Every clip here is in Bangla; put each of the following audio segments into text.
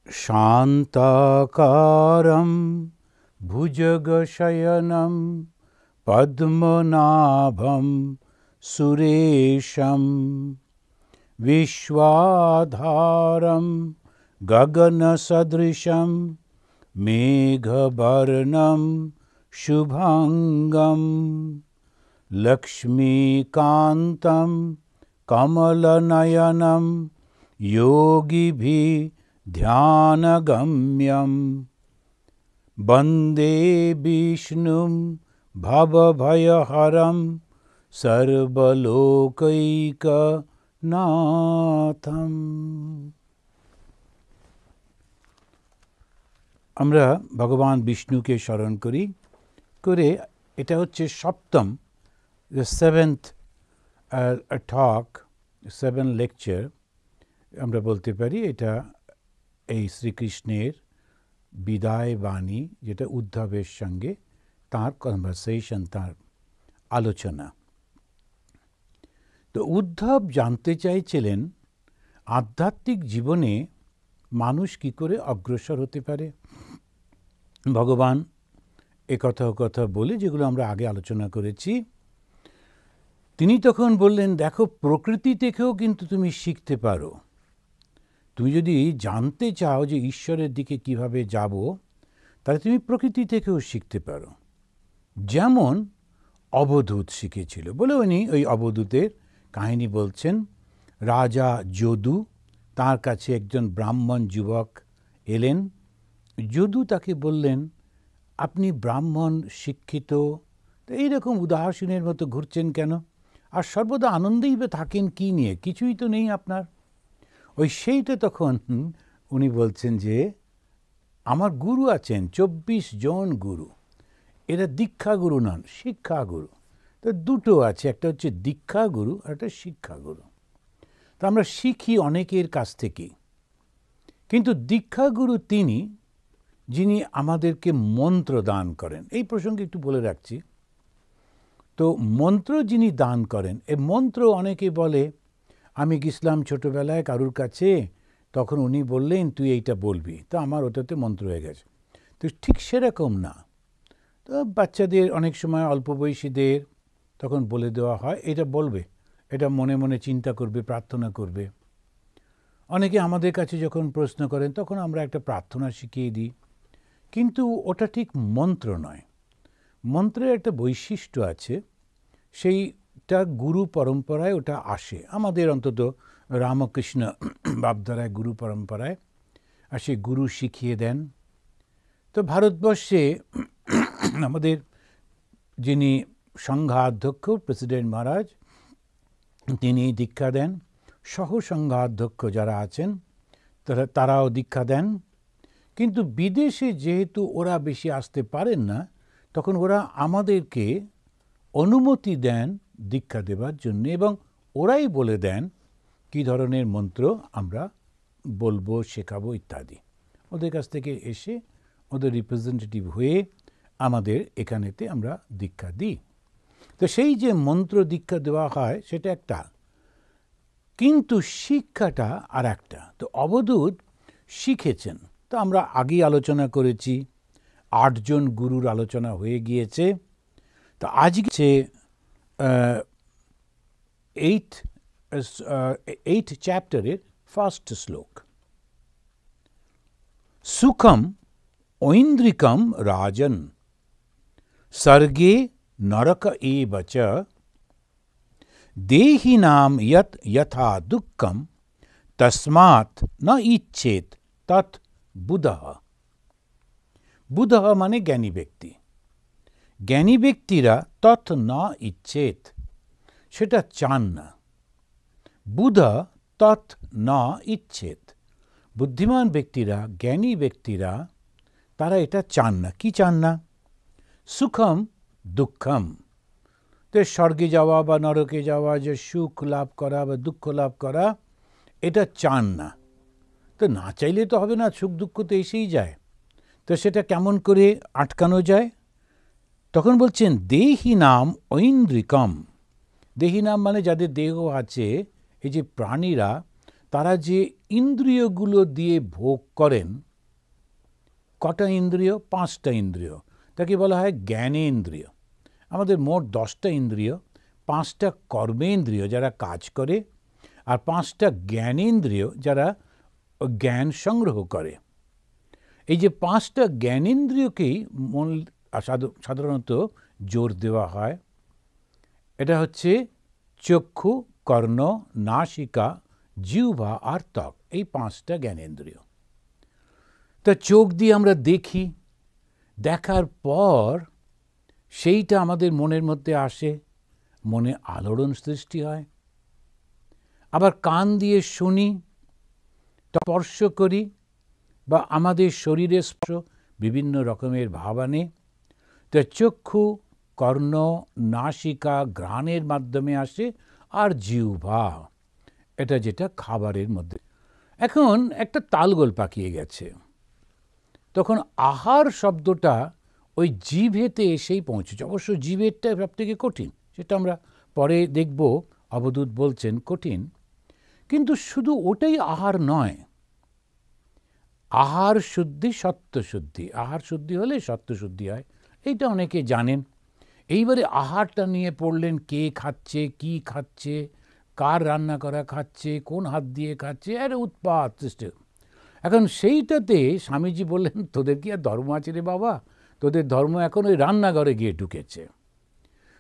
शान्ताकारं भुजगशयनं पद्मनाभं सुरेशं विश्वाधारं गगनसदृशं मेघवर्णं शुभांगं लक्ष्मीकान्तं कमलनयनं योगिभिः ध्यानगम्यं वन्दे विष्णुं भवभयहरं सर्वलोकैकनाथं। আমরা ভগবান বিষ্ণুকে স্মরণ করি করে এটা হচ্ছে সপ্তম সেভেন্থ টক 7 লেকচার আমরা বলতে পারি। এটা এই শ্রীকৃষ্ণের বিদায় বাণী, যেটা উদ্ধবের সঙ্গে তার কনভারসেশন, তার আলোচনা। তো উদ্ধব জানতে চাইছিলেন আধ্যাত্মিক জীবনে মানুষ কি করে অগ্রসর হতে পারে। ভগবান এ কথা বলে, যেগুলো আমরা আগে আলোচনা করেছি, তিনি তখন বললেন, দেখো প্রকৃতি থেকেও কিন্তু তুমি শিখতে পারো। তুমি যদি জানতে চাও যে ঈশ্বরের দিকে কিভাবে যাব, তাহলে তুমি প্রকৃতি থেকেও শিখতে পারো। যেমন অবধূত শিখেছিল বলে উনি ওই অবধূতের কাহিনী বলছেন। রাজা যদু, তার কাছে একজন ব্রাহ্মণ যুবক এলেন। যদু তাকে বললেন, আপনি ব্রাহ্মণ, শিক্ষিত, তো এইরকম উদাসীনের মতো ঘুরছেন কেন? আর সর্বদা আনন্দেই বা থাকেন কি নিয়ে? কিছুই তো নেই আপনার। ওই সেইটা তখন উনি বলছেন যে আমার গুরু আছেন 24 জন গুরু। এরা দীক্ষা গুরু নন, শিক্ষা গুরু। তো দুটো আছে, একটা হচ্ছে দীক্ষা গুরু আর একটা শিক্ষা গুরু। তো আমরা শিখি অনেকের কাছ থেকে, কিন্তু দীক্ষা গুরু তিনি যিনি আমাদেরকে মন্ত্র দান করেন। এই প্রসঙ্গে একটু বলে রাখছি। তো মন্ত্র যিনি দান করেন, এই মন্ত্র অনেকে বলে, আমি গেছিলাম ছোটোবেলায় কারুর কাছে, তখন উনি বললেন তুই এইটা বলবি, তো আমার ওটাতে মন্ত্র হয়ে গেছে। তো ঠিক সেরকম না। তো বাচ্চাদের অনেক সময় অল্প বয়সীদের তখন বলে দেওয়া হয় এটা বলবে, এটা মনে মনে চিন্তা করবে, প্রার্থনা করবে। অনেকে আমাদের কাছে যখন প্রশ্ন করেন তখন আমরা একটা প্রার্থনা শিখিয়ে দিই, কিন্তু ওটা ঠিক মন্ত্র নয়। মন্ত্রের একটা বৈশিষ্ট্য আছে, সেইটা গুরু পরম্পরায় ওটা আসে। আমাদের অন্তত রামকৃষ্ণ বাপধারায় গুরু পরম্পরায় আর সেই গুরু শিখিয়ে দেন। তো ভারতবর্ষে আমাদের যিনি সংঘাধ্যক্ষ প্রেসিডেন্ট মহারাজ, তিনি দীক্ষা দেন। সহ সংঘাধ্যক্ষ যারা আছেন তারাও দীক্ষা দেন। কিন্তু বিদেশে যেহেতু ওরা বেশি আসতে পারেন না, তখন ওরা আমাদেরকে অনুমতি দেন দীক্ষা দেবার জন্য, এবং ওরাই বলে দেন কী ধরনের মন্ত্র আমরা বলবো, শেখাবো ইত্যাদি। ওদের কাছ থেকে এসে ওদের রিপ্রেজেন্টেটিভ হয়ে আমাদের এখানেতে আমরা দীক্ষা দিই। তো সেই যে মন্ত্র দীক্ষা দেওয়া হয় সেটা একটা, কিন্তু শিক্ষাটা আর একটা। তো অবধূত শিখেছেন। তো আমরা আগেই আলোচনা করেছি, 8 জন গুরুর আলোচনা হয়ে গিয়েছে। তো আজকে 8 চ্যাপ্টারের ফার্স্ট শ্লোক। সুখম ঐন্দ্রিকম রাজন স্বর্গে নরক এব চ দেহিনাম যত যথা দুঃখম তস্মাৎ ন ইচ্ছেত তৎ বুধঃ। বুধঃ মানে জ্ঞানী ব্যক্তি। জ্ঞানী ব্যক্তিরা তৎ ন ইচ্ছেত, সেটা চান না। বুধ তৎ ন ইচ্ছেত, বুদ্ধিমান ব্যক্তিরা, জ্ঞানী ব্যক্তিরা, তারা এটা চান না। কি চান না? সুখম দুঃখম, তো স্বর্গে যাওয়া বা নরকে যাওয়া, যে সুখ লাভ করা বা দুঃখ লাভ করা, এটা চান না। তো না চাইলে তো হবে না, সুখ দুঃখ তো এসেই যায়। তো সেটা কেমন করে আটকানো যায়? তখন বলছেন দেহি নাম ঐন্দ্রিকম। দেহি নাম মানে যাদের দেহ আছে, এই যে প্রাণীরা, তারা যে ইন্দ্রিয়গুলো দিয়ে ভোগ করেন, কটা ইন্দ্রিয়? 5টা ইন্দ্রিয়, তাকে বলা হয় জ্ঞানেন্দ্রিয়। আমাদের মোট 10টা ইন্দ্রিয়, 5টা কর্মেন্দ্রিয় যারা কাজ করে, আর 5টা জ্ঞানেন্দ্রিয় যারা জ্ঞান সংগ্রহ করে। এই যে 5টা জ্ঞানেন্দ্রিয়কেই সাধারণত জোর দেওয়া হয়। এটা হচ্ছে চক্ষু, কর্ণ, নাসিকা, জিহ্বা আর ত্বক, এই 5টা জ্ঞানেন্দ্রিয়। তা চোখ দিয়ে আমরা দেখি, দেখার পর সেইটা আমাদের মনের মধ্যে আসে, মনে আলোড়ন সৃষ্টি হয়। আবার কান দিয়ে শুনি, স্পর্শ করি, বা আমাদের শরীরে স্পর্শ বিভিন্ন রকমের ভাব আনে। তো চক্ষু, কর্ণ, নাসিকা ঘ্রাণের মাধ্যমে আসে, আর জিহ্বা এটা যেটা খাবারের মধ্যে। এখন একটা তালগোল পাকিয়ে গেছে, তখন আহার শব্দটা ওই জিভেতে এসেই পৌঁছেছে। অবশ্য জিভেরটা সব থেকে কঠিন, সেটা আমরা পরে দেখব। অবধূত বলছেন কঠিন, কিন্তু শুধু ওটাই আহার নয়। আহার শুদ্ধি সত্য শুদ্ধি, আহার শুদ্ধি হলে সত্য শুদ্ধি হয়, এইটা অনেকে জানেন। এইবারে আহারটা নিয়ে পড়লেন, কে খাচ্ছে, কি খাচ্ছে, কার রান্না করা খাচ্ছে, কোন হাত দিয়ে খাচ্ছে, এর উৎপাত সৃষ্টি। এখন সেইটাতে স্বামীজি বললেন, তোদের কি আর ধর্ম আছে রে বাবা? তোদের ধর্ম এখন ওই রান্নাঘরে গিয়ে ঢুকেছে।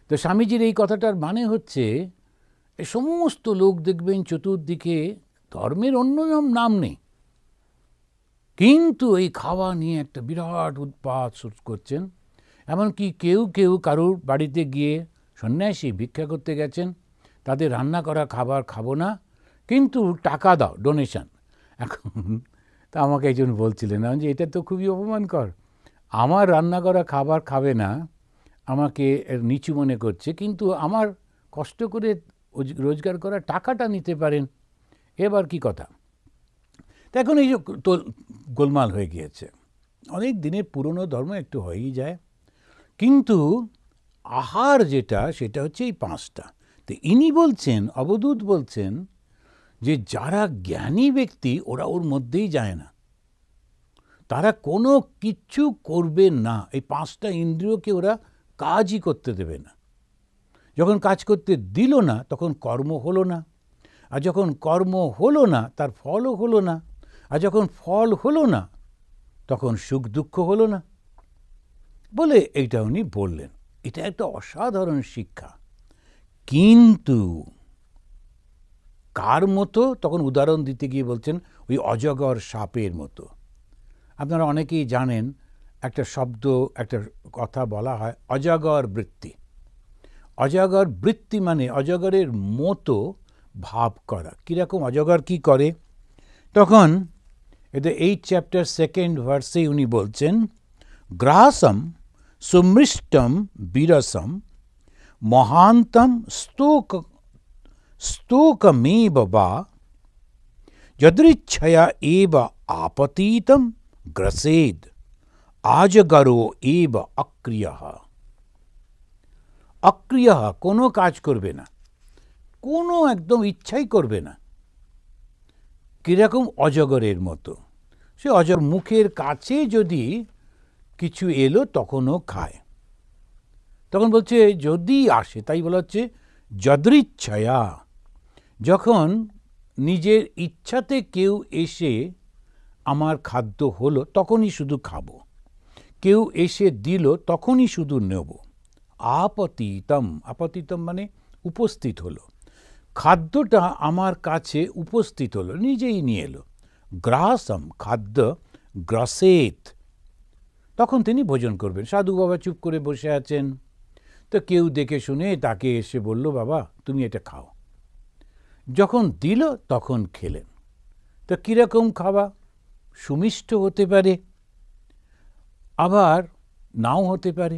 তো স্বামীজির এই কথাটার মানে হচ্ছে, এই সমস্ত লোক দেখবেন চতুর্দিকে ধর্মের অন্য নাম নেই, কিন্তু এই খাওয়া নিয়ে একটা বিরাট উৎপাত করছেন। এমনকি কেউ কেউ কারুর বাড়িতে গিয়ে সন্ন্যাসী ভিক্ষা করতে গেছেন, তাদের রান্না করা খাবার খাবো না, কিন্তু টাকা দাও, ডোনেশন। এখন তা আমাকে একজন বলছিলেন যে এটা তো খুবই অপমানকর, আমার রান্না করা খাবার খাবে না, আমাকে নিচু মনে করছে, কিন্তু আমার কষ্ট করে রোজগার করা টাকাটা নিতে পারেন, এবার কি কথা? তো এখন এই যে তো গোলমাল হয়ে গিয়েছে। অনেক দিনের পুরনো ধর্ম একটু হয়েই যায়, কিন্তু আহার যেটা, সেটা হচ্ছে এই 5টা। তো ইনি বলছেন, অবধূত বলছেন যে যারা জ্ঞানী ব্যক্তি ওরা ওর মধ্যেই যায় না, তারা কোনো কিচ্ছু করবে না, এই 5টা ইন্দ্রিয়কে ওরা কাজই করতে দেবে না। যখন কাজ করতে দিল না, তখন কর্ম হলো না, আর যখন কর্ম হলো না, তার ফলও হলো না, আর যখন ফল হলো না, তখন সুখ দুঃখ হলো না বলে এইটা উনি বললেন। এটা একটা অসাধারণ শিক্ষা। কিন্তু কার মতো? তখন উদাহরণ দিতে গিয়ে বলছেন ওই অজগর সাপের মতো। আপনারা অনেকেই জানেন, একটা শব্দ, একটা কথা বলা হয় অজগর বৃত্তি। অজগর বৃত্তি মানে অজগরের মতো ভাব করা। কীরকম অজগর কি করে? তখন এটা 8 চ্যাপ্টার 2nd ভার্সে উনি বলছেন, গ্রাসম সুমৃষ্টম বিরসম মহান্তম স্তোকমেব বা যদৃচ্ছয়া এব আপতীতম গ্রসেদ আজগরো এব অক্রিয়ঃ। অক্রিয়ঃ, কোনো কাজ করবে না, কোনো একদম ইচ্ছাই করবে না, কীরকম? অজগরের মতো। সে অজগর মুখের কাছে যদি কিছু এলো তখনও খায়। তখন বলছে যদি আসে, তাই বলা হচ্ছে যদৃচ্ছয়া, যখন নিজের ইচ্ছাতে কেউ এসে আমার খাদ্য হলো তখনই শুধু খাবো, কেউ এসে দিল তখনই শুধু নেব। আপতিতম, আপতিতম মানে উপস্থিত হলো, খাদ্যটা আমার কাছে উপস্থিত হলো, নিজেই নিয়ে এলো। গ্রাসম, খাদ্য, গ্রসেত, তখন তিনি ভোজন করবেন। সাধু বাবা চুপ করে বসে আছেন, তো কেউ দেখে শুনে তাকে এসে বলল, বাবা তুমি এটা খাও। যখন দিল তখন খেলেন। তো কীরকম খাওয়া? সুমিষ্ট হতে পারে, আবার নাও হতে পারে।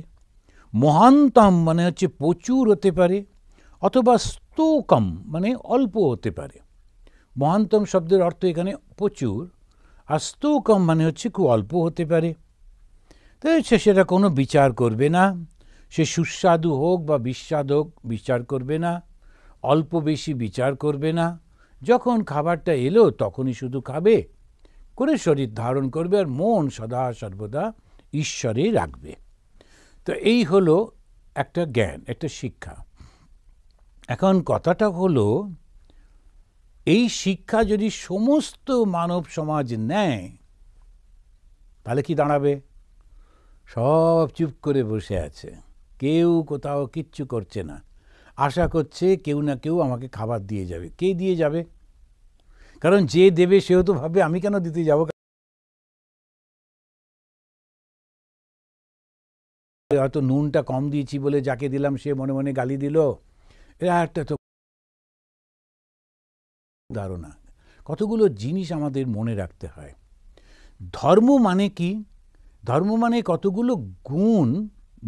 মহান্তম মানে হচ্ছে প্রচুর হতে পারে, অথবা স্তোকম মানে অল্প হতে পারে। মহান্তম শব্দের অর্থ এখানে প্রচুর, আর স্তোকম মানে হচ্ছে খুব অল্প হতে পারে। তো সেটা কোনো বিচার করবে না, সে সুস্বাদু হোক বা বিস্বাদ হোক বিচার করবে না, অল্প বেশি বিচার করবে না, যখন খাবারটা এলো তখনই শুধু খাবে, করে শরীর ধারণ করবে আর মন সদা সর্বদা ঈশ্বরে রাখবে। তো এই হলো একটা জ্ঞান, একটা শিক্ষা। এখন কথাটা হলো, এই শিক্ষা যদি সমস্ত মানব সমাজ নেয় তাহলে কি দাঁড়াবে? সব চুপ করে বসে আছে, কেউ কোথাও কিচ্ছু করছে না, আশা করছে কেউ না কেউ আমাকে খাবার দিয়ে যাবে। কে দিয়ে যাবে? কারণ যে দেবে সেও তো ভাববে আমি কেন দিতে যাব, হয়তো নুনটা কম দিয়েছি বলে যাকে দিলাম সে মনে মনে গালি দিল। এরা একটা তো ধারণা। কতগুলো জিনিস আমাদের মনে রাখতে হয়। ধর্ম মানে কি? ধর্ম মানে কতগুলো গুণ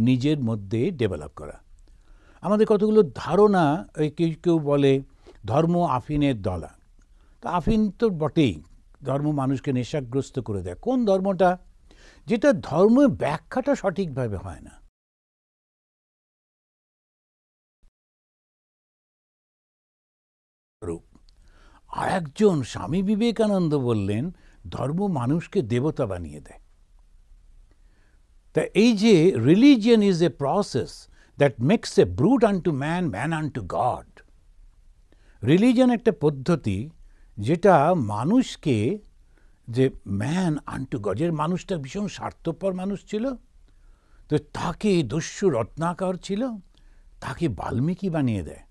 নিজের মধ্যে ডেভেলপ করা। আমাদের কতগুলো ধারণা, কেউ কেউ বলে ধর্ম আফিনের দলা। তো আফিন তো বটেই, ধর্ম মানুষকে নেশাগ্রস্ত করে দেয়। কোন ধর্মটা? যেটা ধর্মের ব্যাখ্যাটা সঠিকভাবে হয় না। আর একজন স্বামী বিবেকানন্দ বললেন ধর্ম মানুষকে দেবতা বানিয়ে দেয়। তা এই যে religion is a process that makes a brute unto man, man unto God. Religion একটা পদ্ধতি যেটা মানুষকে, যে ম্যান আনটু গড, যে মানুষটা ভীষণ স্বার্থপর মানুষ ছিল, তো তাকে দস্যু রত্নাকর ছিল, তাকে বাল্মীকি বানিয়ে দেয়।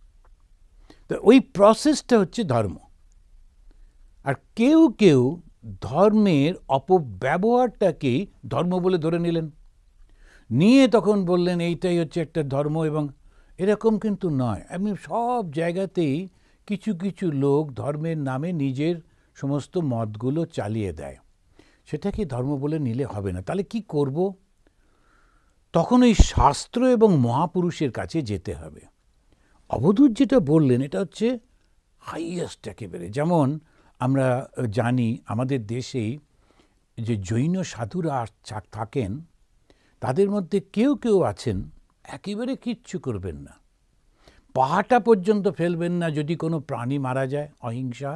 তো ওই প্রসেসটা হচ্ছে ধর্ম। আর কেউ কেউ ধর্মের অপব্যবহারটাকেই ধর্ম বলে ধরে নিলেন, নিয়ে তখন বললেন এইটাই হচ্ছে একটা ধর্ম। এবং এরকম কিন্তু নয়। এমনি সব জায়গাতেই কিছু কিছু লোক ধর্মের নামে নিজের সমস্ত মতগুলো চালিয়ে দেয়। সেটাকে ধর্ম বলে নিলে হবে না। তাহলে কি করব? তখন ওই শাস্ত্র এবং মহাপুরুষের কাছে যেতে হবে। অবধূত যেটা বললেন এটা হচ্ছে হাইয়েস্ট একেবারে। যেমন আমরা জানি আমাদের দেশেই যে জৈন সাধুরা থাকেন, তাদের মধ্যে কেউ কেউ আছেন একেবারে কিচ্ছু করবেন না, পাহাটা পর্যন্ত ফেলবেন না যদি কোনো প্রাণী মারা যায়, অহিংসা।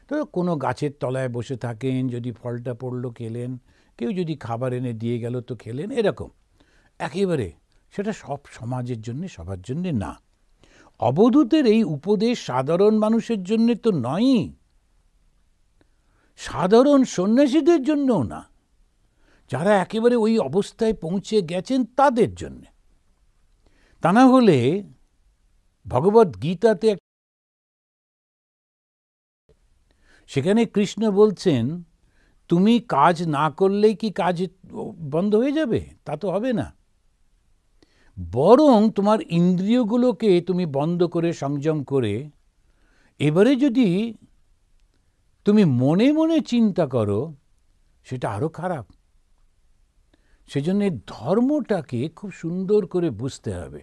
তো কোনো গাছের তলায় বসে থাকেন, যদি ফলটা পড়লো খেলেন, কেউ যদি খাবার এনে দিয়ে গেল তো খেলেন, এরকম একেবারে। সেটা সব সমাজের জন্য, সবার জন্যে না। অবধূতের এই উপদেশ সাধারণ মানুষের জন্য তো নয়ই, সাধারণ সন্ন্যাসীদের জন্যও না, যারা একেবারে ওই অবস্থায় পৌঁছে গেছেন তাদের জন্য। তা না হলে ভগবদ গীতাতে সেখানে কৃষ্ণ বলছেন তুমি কাজ না করলেই কি কাজ বন্ধ হয়ে যাবে? তা তো হবে না। বরং তোমার ইন্দ্রিয়গুলোকে তুমি বন্ধ করে, সংযম করে, এবারে যদি তুমি মনে মনে চিন্তা করো, সেটা আরো খারাপ। সেজন্য ধর্মটাকে খুব সুন্দর করে বুঝতে হবে।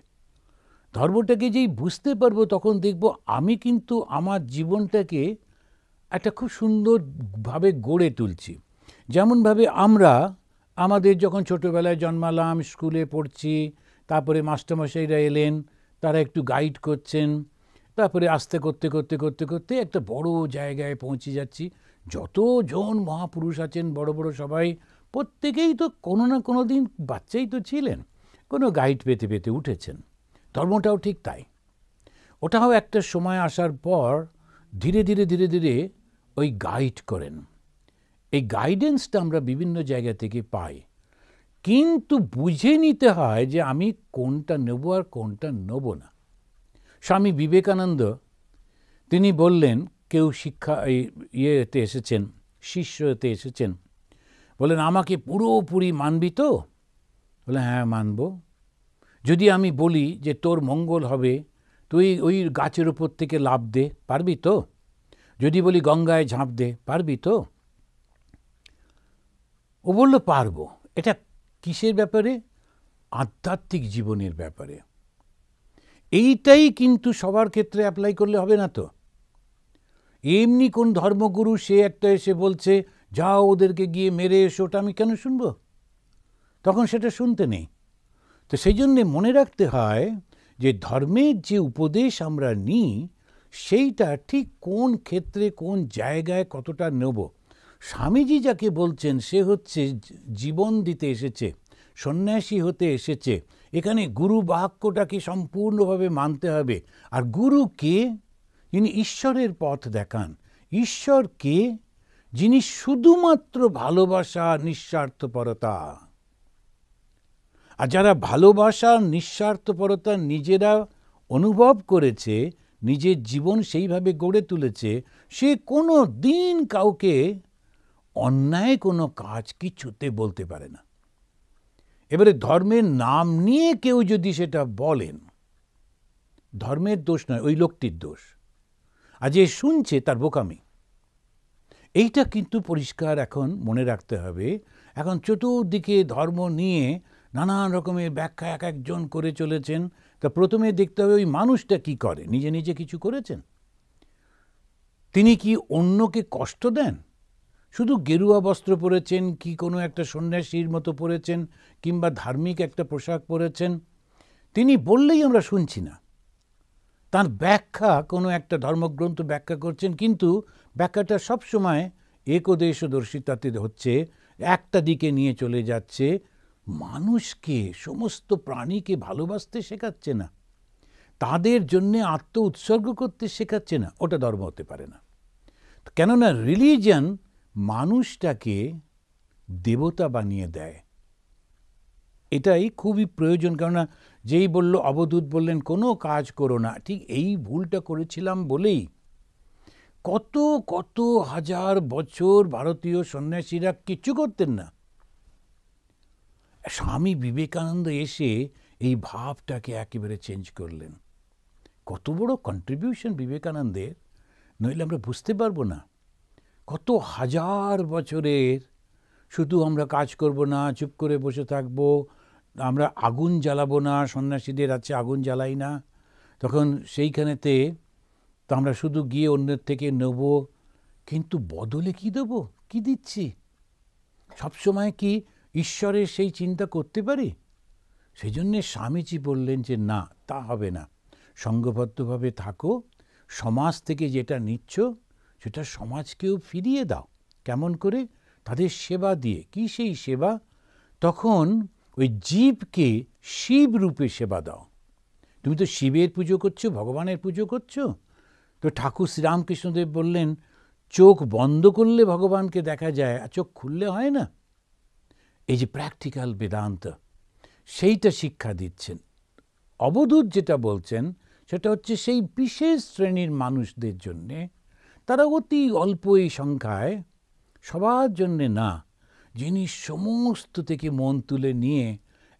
ধর্মটাকে যেই বুঝতে পারবো তখন দেখব আমি কিন্তু আমার জীবনটাকে একটা খুব সুন্দরভাবে গড়ে তুলছি। যেমনভাবে আমরা আমাদের যখন ছোটোবেলায় জন্মালাম, স্কুলে পড়ছি, তারপরে মাস্টারমশাইরা এলেন, তারা একটু গাইড করছেন, তারপরে আস্তে করতে করতে করতে করতে একটা বড় জায়গায় পৌঁছে যাচ্ছি। যতজন মহাপুরুষ আছেন বড় বড় সবাই, প্রত্যেকেই তো কোনো না কোনো দিন বাচ্চাই তো ছিলেন, কোনো গাইড পেতে পেতে উঠেছেন। ধর্মটাও ঠিক তাই। ওটাও একটা সময় আসার পর ধীরে ধীরে ধীরে ধীরে ওই গাইড করেন। এই গাইডেন্সটা আমরা বিভিন্ন জায়গা থেকে পাই, কিন্তু বুঝে নিতে হয় যে আমি কোনটা নেব আর কোনটা নেব না। স্বামী বিবেকানন্দ তিনি বললেন, কেউ শিক্ষা ইয়েতে এসেছেন, শিষ্যতে এসেছেন, বললেন আমাকে পুরোপুরি মানবি তো? বলে হ্যাঁ মানব। যদি আমি বলি যে তোর মঙ্গল হবে, তুই ওই গাছের উপর থেকে লাফ দে, পারবি তো? যদি বলি গঙ্গায় ঝাঁপ দে, পারবি তো? ও বলল পারবো। এটা কিসের ব্যাপারে? আধ্যাত্মিক জীবনের ব্যাপারে। এইটাই কিন্তু সবার ক্ষেত্রে অ্যাপ্লাই করলে হবে না তো। এমনি কোন ধর্মগুরু সে একটা এসে বলছে যাও ওদেরকে গিয়ে মেরে এসো, ওটা আমি কেন শুনবো? তখন সেটা শুনতে নেই। তো সেই জন্যে মনে রাখতে হয় যে ধর্মের যে উপদেশ আমরা নিই, সেইটা ঠিক কোন ক্ষেত্রে কোন জায়গায় কতটা নেব। স্বামীজি যাকে বলছেন সে হচ্ছে জীবন দিতে এসেছে, সন্ন্যাসী হতে এসেছে। এখানে গুরু বাক্যটাকে সম্পূর্ণভাবে মানতে হবে। আর গুরু কে? যিনি ঈশ্বরের পথ দেখান। ঈশ্বর কে? যিনি শুধুমাত্র ভালোবাসা, নিঃস্বার্থপরতা। আর যারা ভালোবাসা, নিঃস্বার্থপরতা নিজেরা অনুভব করেছে, নিজের জীবন সেইভাবে গড়ে তুলেছে, সে কোনো দিন কাউকে অন্যায় কোনো কাজ কিছুতে বলতে পারে না। এবারে ধর্মের নাম নিয়ে কেউ যদি সেটা বলেন, ধর্মের দোষ নয়, ওই লোকটির দোষ। আর যে শুনছে তার বোকামি। এইটা কিন্তু পরিষ্কার এখন মনে রাখতে হবে। এখন চতুর্দিকে ধর্ম নিয়ে নানান রকমের ব্যাখ্যা এক একজন করে চলেছেন। তা প্রথমে দেখতে হবে ওই মানুষটা কি করে, নিজে নিজে কিছু করেছেন? তিনি কি অন্যকে কষ্ট দেন? শুধু গেরুয়া বস্ত্র পরেছেন, কি কোনো একটা সন্ন্যাসীর মতো পরেছেন, কিংবা ধার্মিক একটা পোশাক পরেছেন, তিনি বললেই আমরা শুনছি না। তার ব্যাখ্যা কোনো একটা ধর্মগ্রন্থ ব্যাখ্যা করছেন, কিন্তু ব্যাখ্যাটা সবসময় একদেশদর্শিতাতে হচ্ছে, একটা দিকে নিয়ে চলে যাচ্ছে। মানুষকে, সমস্ত প্রাণীকে ভালোবাসতে শেখাচ্ছে না, তাদের জন্যে আত্ম উৎসর্গ করতে শেখাচ্ছে না। ওটা ধর্ম হতে পারে না। কেননা রিলিজিয়ন মানুষটাকে দেবতা বানিয়ে দেয়। এটাই খুবই প্রয়োজন। কেননা যেই বলল, অবধূত বললেন কোনো কাজ করো না, ঠিক এই ভুলটা করেছিলাম বলেই কত কত হাজার বছর ভারতীয় সন্ন্যাসীরা কিচ্ছু করতেন না। স্বামী বিবেকানন্দ এসে এই ভাবটাকে একেবারে চেঞ্জ করলেন। কত বড় কন্ট্রিবিউশন বিবেকানন্দের, নইলে আমরা বুঝতে পারবো না। কত হাজার বছরের শুধু আমরা কাজ করব না, চুপ করে বসে থাকব, আমরা আগুন জ্বালাবো না, সন্ন্যাসীদের আছে আগুন জ্বালাই না, তখন সেইখানেতে তো আমরা শুধু গিয়ে অন্যের থেকে নেব, কিন্তু বদলে কি দেবো, কি দিচ্ছি? সবসময় কি ঈশ্বরের সেই চিন্তা করতে পারি? সেই জন্যে স্বামীজি বললেন যে না, তা হবে না, সঙ্ঘবদ্ধভাবে থাকো, সমাজ থেকে যেটা নিচ্ছ সেটা সমাজকেও ফিরিয়ে দাও। কেমন করে? তাদের সেবা দিয়ে। কি সেই সেবা? তখন ওই জীবকে শিব রূপে সেবা দাও। তুমি তো শিবের পুজো করছো, ভগবানের পুজো করছো। তো ঠাকুর শ্রীরামকৃষ্ণদেব বললেন, চোখ বন্ধ করলে ভগবানকে দেখা যায়, আর চোখ খুললে হয় না। এই যে প্র্যাকটিক্যাল বেদান্ত, সেইটা শিক্ষা দিচ্ছেন। অবধূত যেটা বলছেন সেটা হচ্ছে সেই বিশেষ শ্রেণীর মানুষদের জন্যে, তারা অতি অল্প এই সংখ্যায়, সবার জন্যে না, যিনি সমস্ত থেকে মন তুলে নিয়ে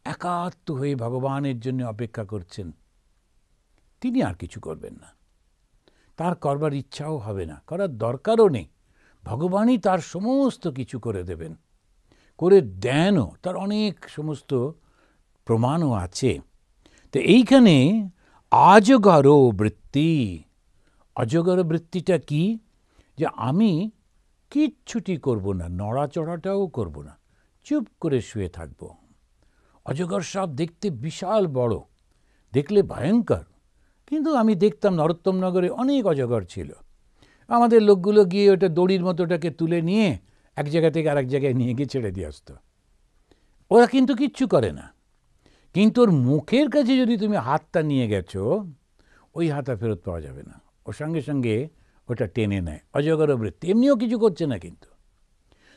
একাত্ম হয়ে ভগবানের জন্য অপেক্ষা করছেন। তিনি আর কিছু করবেন না, তার করবার ইচ্ছাও হবে না, করার দরকারও নেই। ভগবানই তার সমস্ত কিছু করে দেবেন, করে দেনও, তার অনেক সমস্ত প্রমাণও আছে। তো এইখানে অজগর বৃত্তি, অজগর বৃত্তিটা কি? যে আমি কিচ্ছুটি করব না, নড়াচড়াটাও করব না, চুপ করে শুয়ে থাকব। অজগর সাপ দেখতে বিশাল বড়, দেখলে ভয়ঙ্কর, কিন্তু আমি দেখতাম নরোত্তমনগরে অনেক অজগর ছিল। আমাদের লোকগুলো গিয়ে ওটা দড়ির মতোটাকে তুলে নিয়ে এক জায়গা থেকে আরেক জায়গায় নিয়ে গিয়ে ছেড়ে দিয়ে আসতো। ওরা কিন্তু কিচ্ছু করে না। কিন্তু ওর মুখের কাছে যদি তুমি হাতটা নিয়ে গেছো, ওই হাতটা ফেরত পাওয়া যাবে না, ওর সঙ্গে সঙ্গে ওটা টেনে নেয়। অজগর বৃত্তি, এমনিও কিছু করছে না কিন্তু।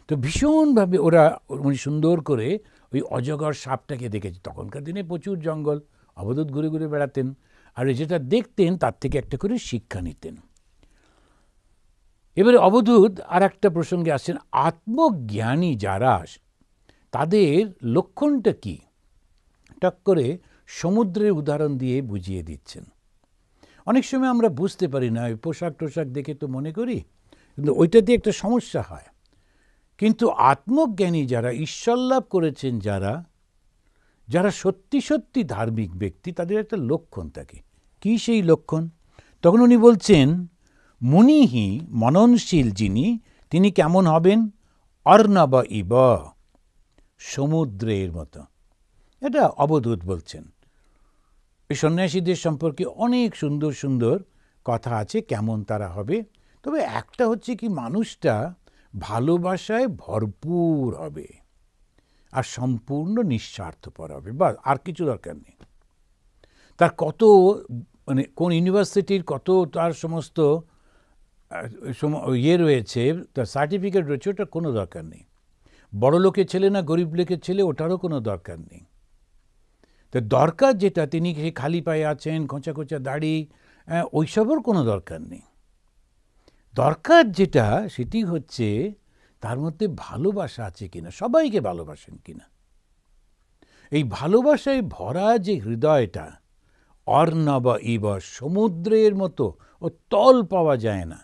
তো ভীষণভাবে ওরা, উনি সুন্দর করে ওই অজগর সাপটাকে দেখেছি। তখনকার দিনে প্রচুর জঙ্গল, অবধূত ঘুরে ঘুরে বেড়াতেন, আর যেটা দেখতেন তার থেকে একটা করে শিক্ষা নিতেন। এবারে অবধূত আর একটা প্রসঙ্গে আসছেন, আত্মজ্ঞানী যারা, তাদের লক্ষণটা কি? টক করে সমুদ্রের উদাহরণ দিয়ে বুঝিয়ে দিচ্ছেন। অনেক সময় আমরা বুঝতে পারি না, ওই পোশাক টোশাক দেখে তো মনে করি, কিন্তু ওইটা দিয়ে একটা সমস্যা হয়। কিন্তু আত্মজ্ঞানী যারা, ঈশ্বর লাভ করেছেন যারা, যারা সত্যি সত্যি ধার্মিক ব্যক্তি, তাদের একটা লক্ষণ থাকে। কি সেই লক্ষণ? তখন উনি বলছেন, মুনিহি, মননশীল যিনি, তিনি কেমন হবেন? অর্ণব ইব, সমুদ্রের মতো। এটা অবধূত বলছেন। এই সন্ন্যাসীদের সম্পর্কে অনেক সুন্দর সুন্দর কথা আছে কেমন তারা হবে। তবে একটা হচ্ছে কি, মানুষটা ভালোবাসায় ভরপুর হবে আর সম্পূর্ণ নিঃস্বার্থপর হবে, বা আর কিছু দরকার নেই। তার কত মানে কোন ইউনিভার্সিটির কত তার সমস্ত ইয়ে রয়েছে, তার সার্টিফিকেট রয়েছে, ওটার কোনো দরকার নেই। বড় লোকের ছেলে না গরিব লোকের ছেলে, ওটারও কোনো দরকার নেই। তো দরকার যেটা, তিনি খালি পায়ে আছেন, খোঁচা খোঁচা দাড়ি, ওইসবের কোনো দরকার নেই। দরকার যেটা, সেটি হচ্ছে তার মধ্যে ভালোবাসা আছে কিনা, সবাইকে ভালোবাসেন কিনা। এই ভালোবাসায় ভরা যে হৃদয়টা, অর্ণব ইব, সমুদ্রের মতো ও তল পাওয়া যায় না।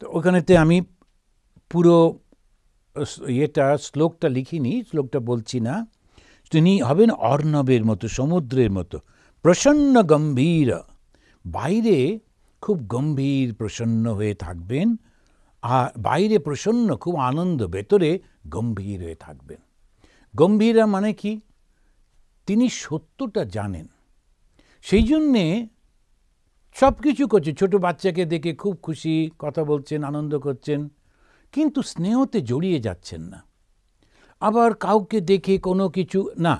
তো ওখানেতে আমি পুরো শ্লোকটা লিখিনি, শ্লোকটা বলছি না। তিনি হবেন অর্ণবের মতো, সমুদ্রের মতো, প্রসন্ন গম্ভীর, বাইরে খুব গম্ভীর প্রসন্ন হয়ে থাকবেন, আর বাইরে প্রসন্ন খুব আনন্দ, ভেতরে গম্ভীর হয়ে থাকবেন। গম্ভীরা মানে কি, তিনি সত্যটা জানেন, সেই জন্যে সব কিছু করছে। ছোট বাচ্চাকে দেখে খুব খুশি, কথা বলছেন, আনন্দ করছেন, কিন্তু স্নেহতে জড়িয়ে যাচ্ছেন না। আবার কাউকে দেখে কোনো কিছু না,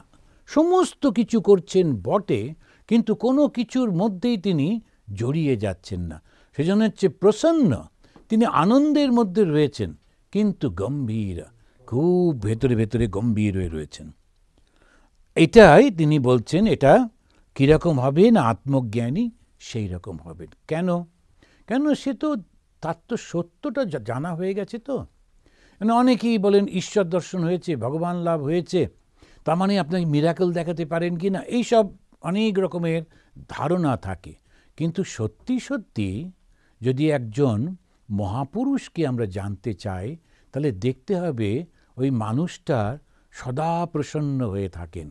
সমস্ত কিছু করছেন বটে, কিন্তু কোনো কিছুর মধ্যেই তিনি জড়িয়ে যাচ্ছেন না। সেজন্য হচ্ছে প্রসন্ন, তিনি আনন্দের মধ্যে রয়েছেন, কিন্তু গম্ভীর, খুব ভেতরে ভেতরে গম্ভীর হয়ে রয়েছেন। এটাই তিনি বলছেন, এটা কীরকম হবে না, আত্মজ্ঞানী সেই রকম হবে। কেন? কেন সে তো, তার তো সত্যটা জানা হয়ে গেছে। তো অনেকেই বলেন ঈশ্বর দর্শন হয়েছে, ভগবান লাভ হয়েছে, তার মানে আপনাকে মিরাকেল দেখাতে পারেন কি না, এইসব অনেক রকমের ধারণা থাকে। কিন্তু সত্যি সত্যি যদি একজন মহাপুরুষকে আমরা জানতে চাই, তাহলে দেখতে হবে ওই মানুষটার সদা প্রসন্ন হয়ে থাকেন।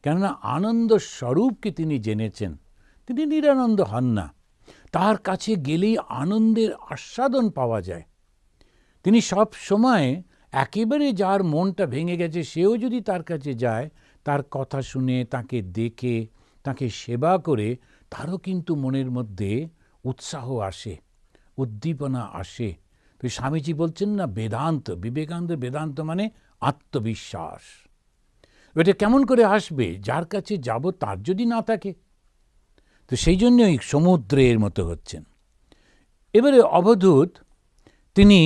কেননা আনন্দ স্বরূপকে তিনি জেনেছেন, তিনি নিরানন্দ হন না। তার কাছে গেলেই আনন্দের আস্বাদন পাওয়া যায়। তিনি সব সময় একেবারে, যার মনটা ভেঙে গেছে, সেও যদি তার কাছে যায়, তার কথা শুনে, তাকে দেখে, তাকে সেবা করে, তারও কিন্তু মনের মধ্যে উৎসাহ আসে, উদ্দীপনা আসে। তো স্বামীজি বলছেন না, বেদান্ত, বিবেকানন্দ বেদান্ত মানে আত্মবিশ্বাস। এটা কেমন করে আসবে? যার কাছে যাব তার যদি না থাকে। তো সেই জন্যই সমুদ্রের মতো হচ্ছেন। এবারে অবধূত তিনি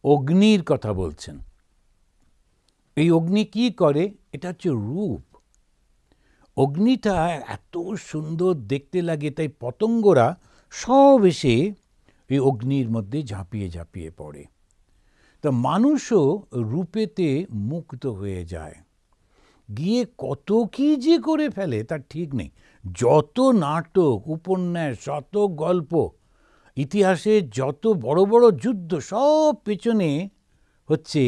অগ্নির কথা বলছেন। এই অগ্নি কি করে? এটা হচ্ছে রূপ। অগ্নিটা এত সুন্দর দেখতে লাগে, তাই পতঙ্গরা সব এসে এই অগ্নির মধ্যে ঝাঁপিয়ে ঝাঁপিয়ে পড়ে। তা মানুষও রূপেতে মুগ্ধ হয়ে যায়, গিয়ে কত কি যে করে ফেলে তার ঠিক নেই। যত নাটক, উপন্যাস, যত গল্প, ইতিহাসে যত বড় বড় যুদ্ধ, সব পেছনে হচ্ছে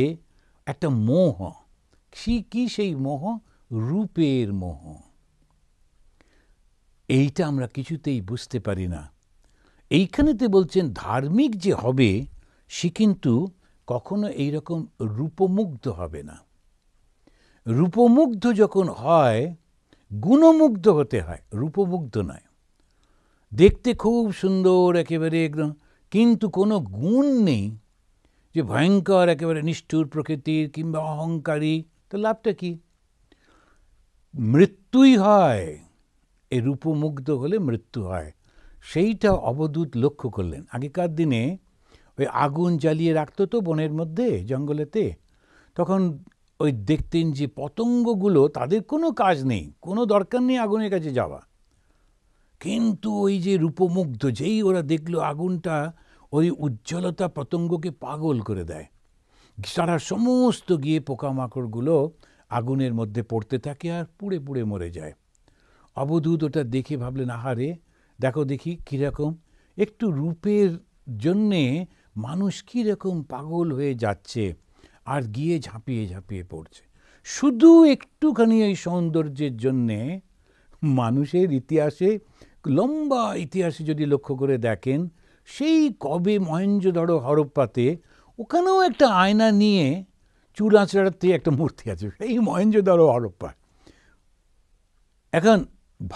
একটা মোহ। কি সেই মোহ? রূপের মোহ। এইটা আমরা কিছুতেই বুঝতে পারি না। এইখানেতে বলছেন ধার্মিক যে হবে, সে কিন্তু কখনো এইরকম রূপমুগ্ধ হবে না। রূপমুগ্ধ যখন হয়, গুণমুগ্ধ হতে হয়, রূপমুগ্ধ নয়। দেখতে খুব সুন্দর একেবারে একদম, কিন্তু কোনো গুণ নেই, যে ভয়ঙ্কর একেবারে নিষ্ঠুর প্রকৃতির কিংবা অহংকারী, তো লাভটা কি? মৃত্যুই হয়। এই রূপমুগ্ধ হলে মৃত্যু হয়। সেইটা অবধূত লক্ষ্য করলেন। আগেকার দিনে ওই আগুন জ্বালিয়ে রাখতো তো বনের মধ্যে, জঙ্গলেতে, তখন ওই দেখতেন যে পতঙ্গগুলো, তাদের কোনো কাজ নেই, কোনো দরকার নেই আগুনের কাছে যাওয়া, কিন্তু ওই যে রূপমুগ্ধ, যেই ওরা দেখলো আগুনটা, ওই উজ্জ্বলতা পতঙ্গকে পাগল করে দেয়। তারা সমস্ত গিয়ে পোকামাকড়গুলো আগুনের মধ্যে পড়তে থাকে আর পুড়ে পুড়ে মরে যায়। অবধূত ওটা দেখে ভাবলেন, আহারে, দেখো দেখি কীরকম, একটু রূপের জন্যে মানুষ কীরকম পাগল হয়ে যাচ্ছে, আর গিয়ে ঝাঁপিয়ে ঝাঁপিয়ে পড়ছে। শুধু একটুখানি এই সৌন্দর্যের জন্যে মানুষের ইতিহাসে, লম্বা ইতিহাসে যদি লক্ষ্য করে দেখেন, সেই কবে মহেঞ্জোদড়ো হরপ্পাতে, ওখানেও একটা আয়না নিয়ে চুল আঁচড়াতে একটা মূর্তি আছে, সেই মহেঞ্জোদড়ো হরপ্পা। এখন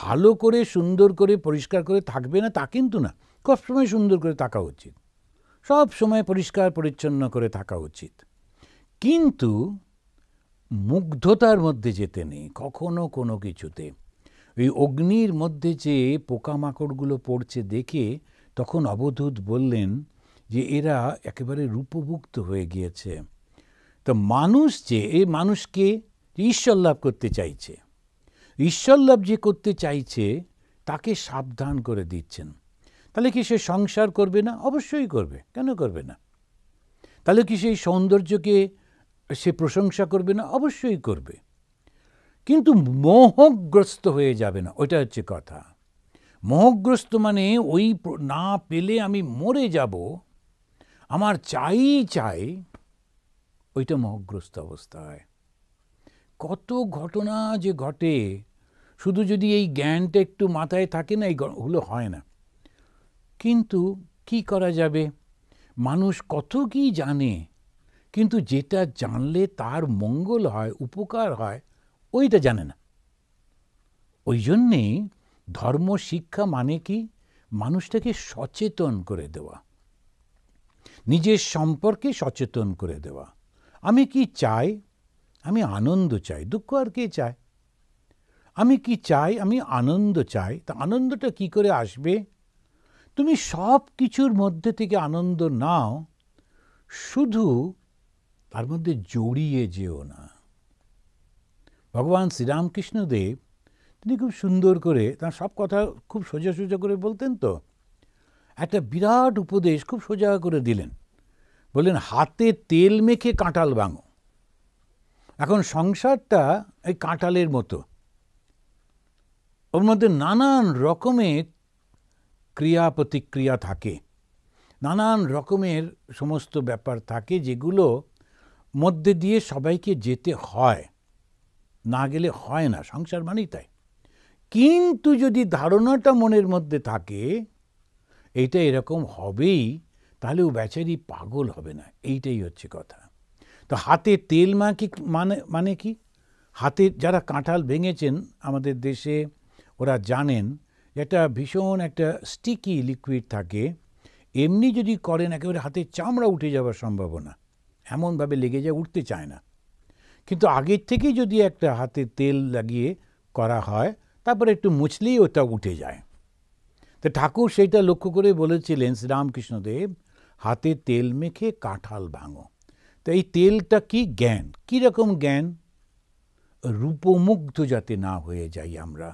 ভালো করে সুন্দর করে পরিষ্কার করে থাকবে না তা কিন্তু না, সবসময় সুন্দর করে থাকা উচিত, সব সময় পরিষ্কার পরিচ্ছন্ন করে থাকা উচিত, কিন্তু মুগ্ধতার মধ্যে যেতে নেই কখনো কোনো কিছুতে। ওই অগ্নির মধ্যে যে পোকামাকড়গুলো পড়ছে দেখে তখন অবধূত বললেন যে এরা একেবারে রূপভুক্ত হয়ে গিয়েছে। তো মানুষ যে এই মানুষকে ঈশ্বর লাভ করতে চাইছে, ঈশ্বর লাভ যে করতে চাইছে তাকে সাবধান করে দিচ্ছেন। তাহলে কি সে সংসার করবে না? অবশ্যই করবে, কেন করবে না? তাহলে কি সেই সৌন্দর্যকে সে প্রশংসা করবে না? অবশ্যই করবে, কিন্তু মোহগ্রস্ত হয়ে যাবে না, ওইটা হচ্ছে কথা। মোহগ্রস্ত মানে ওই না পেলে আমি মরে যাব, আমার চাই চাই, ওইটা মোহগ্রস্ত অবস্থা হয়। কত ঘটনা যে ঘটে, শুধু যদি এই জ্ঞানটা একটু মাথায় থাকে না, এইগুলো হয় না। কিন্তু কি করা যাবে, মানুষ কত কি জানে, কিন্তু যেটা জানলে তার মঙ্গল হয়, উপকার হয়, ওইটা জানে না। ওই জন্যেই ধর্ম শিক্ষা মানে কি, মানুষটাকে সচেতন করে দেওয়া, নিজের সম্পর্কে সচেতন করে দেওয়া। আমি কি চাই? আমি আনন্দ চাই, দুঃখ আর কে চায়? আমি কি চাই? আমি আনন্দ চাই। তা আনন্দটা কি করে আসবে? তুমি সব কিছুর মধ্যে থেকে আনন্দ নাও, শুধু তার মধ্যে জড়িয়ে যেও না। ভগবান শ্রীরামকৃষ্ণদেব তিনি খুব সুন্দর করে তার সব কথা খুব সোজা সোজা করে বলতেন। তো একটা বিরাট উপদেশ খুব সোজা করে দিলেন, বললেন হাতে তেল মেখে কাঁঠাল ভাঙো। এখন সংসারটা এই কাঁঠালের মতো, ওর মধ্যে নানান রকমের ক্রিয়া প্রতিক্রিয়া থাকে, নানান রকমের সমস্ত ব্যাপার থাকে, যেগুলো মধ্যে দিয়ে সবাইকে যেতে হয়, না গেলে হয় না, সংসার মানেই তাই। কিন্তু যদি ধারণাটা মনের মধ্যে থাকে এইটা এরকম হবেই, তাহলে ও বেচারি পাগল হবে না, এইটাই হচ্ছে কথা। তো হাতে তেল মাখি মানে কি, হাতে যারা কাঁঠাল ভেঙেছেন আমাদের দেশে ওরা জানেন এটা ভীষণ একটা স্টিকি লিকুইড থাকে, এমনি যদি করেন একেবারে হাতের চামড়া উঠে যাওয়ার সম্ভাবনা, এমনভাবে লেগে যায়, উঠতে চায় না। কিন্তু আগের থেকেই যদি একটা হাতে তেল লাগিয়ে করা হয়, তারপরে একটু মুছলেই ওটা উঠে যায়। তো ঠাকুর সেইটা লক্ষ্য করে বলেছিলেন শ্রীরামকৃষ্ণদেব, হাতে তেল মেখে কাঁঠাল ভাঙো। তো এই তেলটা কি? জ্ঞান। কী রকম জ্ঞান? রূপমুগ্ধ যাতে না হয়ে যাই আমরা,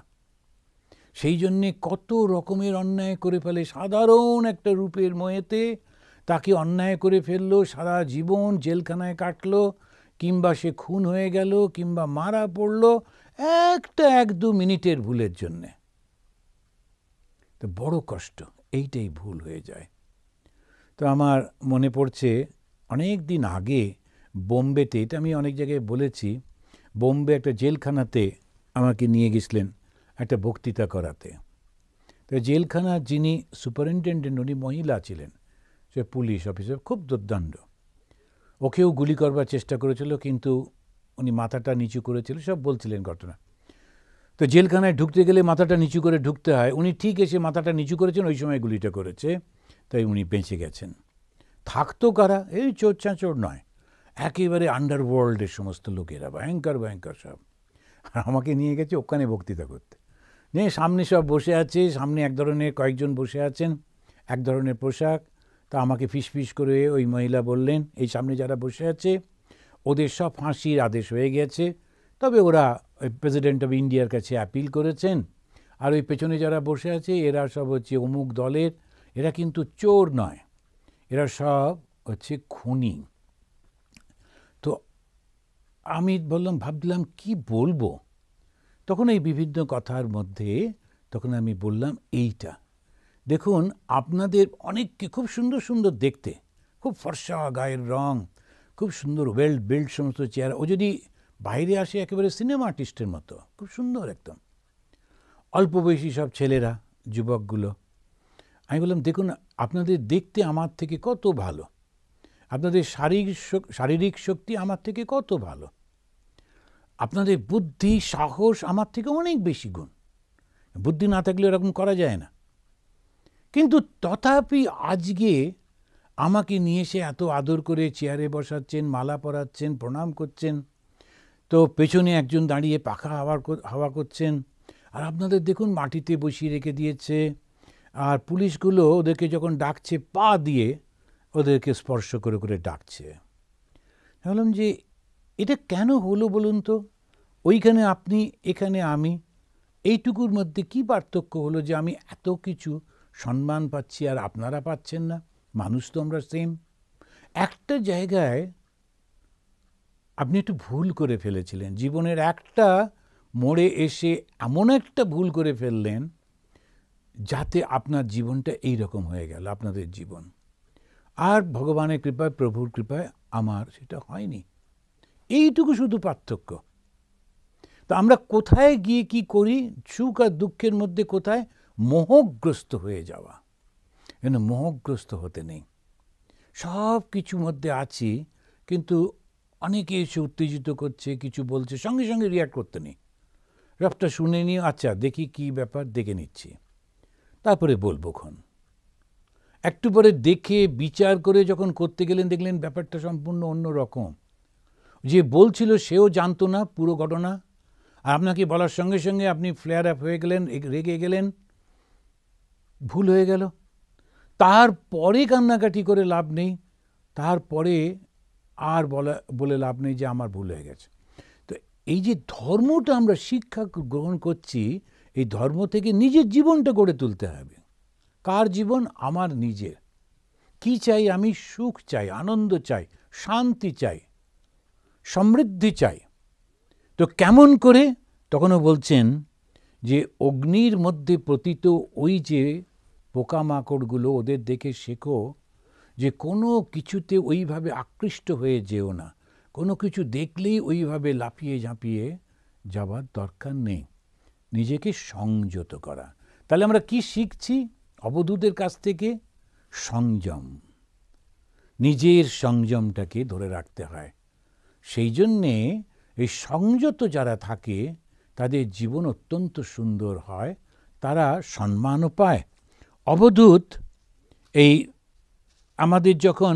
সেই জন্যে কত রকমের অন্যায় করে ফেলে। সাধারণ একটা রূপের মোহেতে তাকে অন্যায় করে ফেললো, সারা জীবন জেলখানায় কাটলো, কিংবা সে খুন হয়ে গেল, কিংবা মারা পড়লো একটা 1-2 মিনিটের ভুলের জন্যে। তো বড় কষ্ট, এইটাই ভুল হয়ে যায়। তো আমার মনে পড়ছে অনেক দিন আগে বোম্বেতে, এটা আমি অনেক জায়গায় বলেছি, বোম্বে একটা জেলখানাতে আমাকে নিয়ে গেছিলেন একটা বক্তৃতা করাতে। তো জেলখানার যিনি সুপারিনটেন্ডেন্ট উনি মহিলা ছিলেন, সে পুলিশ অফিসার, খুব দুর্দান্ত। ওকেও গুলি করবার চেষ্টা করেছিল, কিন্তু উনি মাথাটা নিচু করেছিল, সব বলছিলেন ঘটনা। তো জেলখানায় ঢুকতে গেলে মাথাটা নিচু করে ঢুকতে হয়, উনি ঠিক এসে মাথাটা নিচু করেছেন, ওই সময় গুলিটা করেছে, তাই উনি বেঁচে গেছেন। থাকতো কারা? এই চোর চাঁচোর নয়, একেবারে আন্ডারওয়ার্ল্ডের সমস্ত লোকেরা, ভয়ঙ্কর ভয়ঙ্কর সব। আর আমাকে নিয়ে গেছে ওখানে বক্তৃতা করতে। সামনে সব বসে আছে, সামনে এক ধরনের কয়েকজন বসে আছেন, এক ধরনের পোশাক। তা আমাকে ফিসফিস করে ওই মহিলা বললেন, এই সামনে যারা বসে আছে ওদের সব ফাঁসির আদেশ হয়ে গেছে, তবে ওরা ওই প্রেসিডেন্ট অফ ইন্ডিয়ার কাছে অ্যাপিল করেছেন, আর ওই পেছনে যারা বসে আছে এরা সব হচ্ছে অমুক দলের, এরা কিন্তু চোর নয়, এরা সব হচ্ছে খুনি। তো আমি ভাবলাম কি বলবো, তখন এই বিভিন্ন কথার মধ্যে তখন আমি বললাম এইটা, দেখুন আপনাদের অনেককে খুব সুন্দর সুন্দর দেখতে, খুব ফর্সা গায়ের রং, খুব সুন্দর ওয়েল বিল্ড সমস্ত চেহারা, ও যদি বাইরে আসে একেবারে সিনেমা আর্টিস্টের মতো, খুব সুন্দর একদম, অল্প বয়সী সব ছেলেরা, যুবকগুলো। আমি বললাম দেখুন আপনাদের দেখতে আমার থেকে কত ভালো, আপনাদের শারীরিক শক্তি আমার থেকে কত ভালো, আপনাদের বুদ্ধি সাহস আমার থেকে অনেক বেশি গুণ, বুদ্ধি না থাকলে এরকম করা যায় না। কিন্তু তথাপি আজকে আমাকে নিয়ে এসে এত আদর করে চেয়ারে বসাচ্ছেন, মালা পরাচ্ছেন, প্রণাম করছেন, তো পেছনে একজন দাঁড়িয়ে পাখা হাওয়া করছেন, আর আপনাদের দেখুন মাটিতে বসিয়ে রেখে দিয়েছে, আর পুলিশগুলো ওদেরকে যখন ডাকছে পা দিয়ে ওদেরকে স্পর্শ করে করে ডাকছে। ভাবলাম যে এটা কেন হলো বলুন তো? ওইখানে আপনি, এখানে আমি, এইটুকুর মধ্যে কি পার্থক্য হলো যে আমি এত কিছু সম্মান পাচ্ছি আর আপনারা পাচ্ছেন না? মানুষ তো আমরা সেম। একটা জায়গায় আপনি একটু ভুল করে ফেলেছিলেন, জীবনের একটা মোড়ে এসে এমন একটা ভুল করে ফেললেন যাতে আপনার জীবনটা এইরকম হয়ে গেল, আপনাদের জীবন। আর ভগবানের কৃপায়, প্রভুর কৃপায় আমার সেটা হয়নি। এইটুকু শুধু পার্থক্য। তো আমরা কোথায় গিয়ে কি করি? সুখ আর দুঃখের মধ্যে কোথায় মোহগ্রস্ত হয়ে যাওয়া। কেন মোহগ্রস্ত হতে নেই। সব কিছুর মধ্যে আছি, কিন্তু অনেকে এসে উত্তেজিত করছে, কিছু বলছে, সঙ্গে সঙ্গে রিয়াক্ট করতে নেই। সবটা শুনে নিয়ে আচ্ছা দেখি কি ব্যাপার, দেখে নিচ্ছি, তারপরে বলবো খন। একটু পরে দেখে বিচার করে যখন করতে গেলেন, দেখলেন ব্যাপারটা সম্পূর্ণ অন্য রকম। যে বলছিল সেও জানতো না পুরো ঘটনা, আর আপনাকে বলার সঙ্গে সঙ্গে আপনি ফ্লেয়ার আপ হয়ে গেলেন, রেগে গেলেন, ভুল হয়ে গেল। তারপরে কান্নাকাটি করে লাভ নেই, তারপরে আর বলে লাভ নেই যে আমার ভুল হয়ে গেছে। তো এই যে ধর্মটা আমরা শিক্ষা গ্রহণ করছি, এই ধর্ম থেকে নিজের জীবনটা গড়ে তুলতে হবে। কার জীবন? আমার নিজের। কি চাই আমি? সুখ চাই, আনন্দ চাই, শান্তি চাই, সমৃদ্ধি চাই। তো কেমন করে? তখনও বলছেন যে অগ্নির মধ্যে পতিত ওই যে পোকামাকড়গুলো, ওদের দেখে শেখো যে কোনো কিছুতে ওইভাবে আকৃষ্ট হয়ে যেও না, কোনো কিছু দেখলেই ওইভাবে লাফিয়ে ঝাঁপিয়ে যাবার দরকার নেই, নিজেকে সংযত করা। তাহলে আমরা কি শিখছি অবধূতের কাছ থেকে? সংযম। নিজের সংযমটাকে ধরে রাখতে হয়। সেই জন্যে এই সংযত যারা থাকে তাদের জীবন অত্যন্ত সুন্দর হয়, তারা সম্মানও পায়। অবধূত এই আমাদের যখন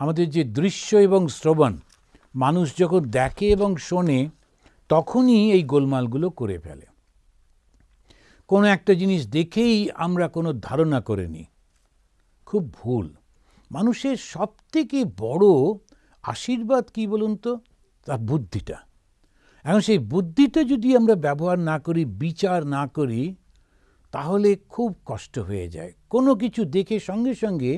আমাদের যে দৃশ্য এবং শ্রবণ, মানুষ যখন দেখে এবং শোনে, তখনই এই গোলমালগুলো করে ফেলে। কোনো একটা জিনিস দেখেই আমরা কোনো ধারণা করে নিই, খুব ভুল। মানুষের সবথেকে বড় আশীর্বাদ কি বলুন তো? তার বুদ্ধিটা। এখন সেই বুদ্ধিটা যদি আমরা ব্যবহার না করি, বিচার না করি, তাহলে খুব কষ্ট হয়ে যায়। কোনো কিছু দেখে সঙ্গে সঙ্গে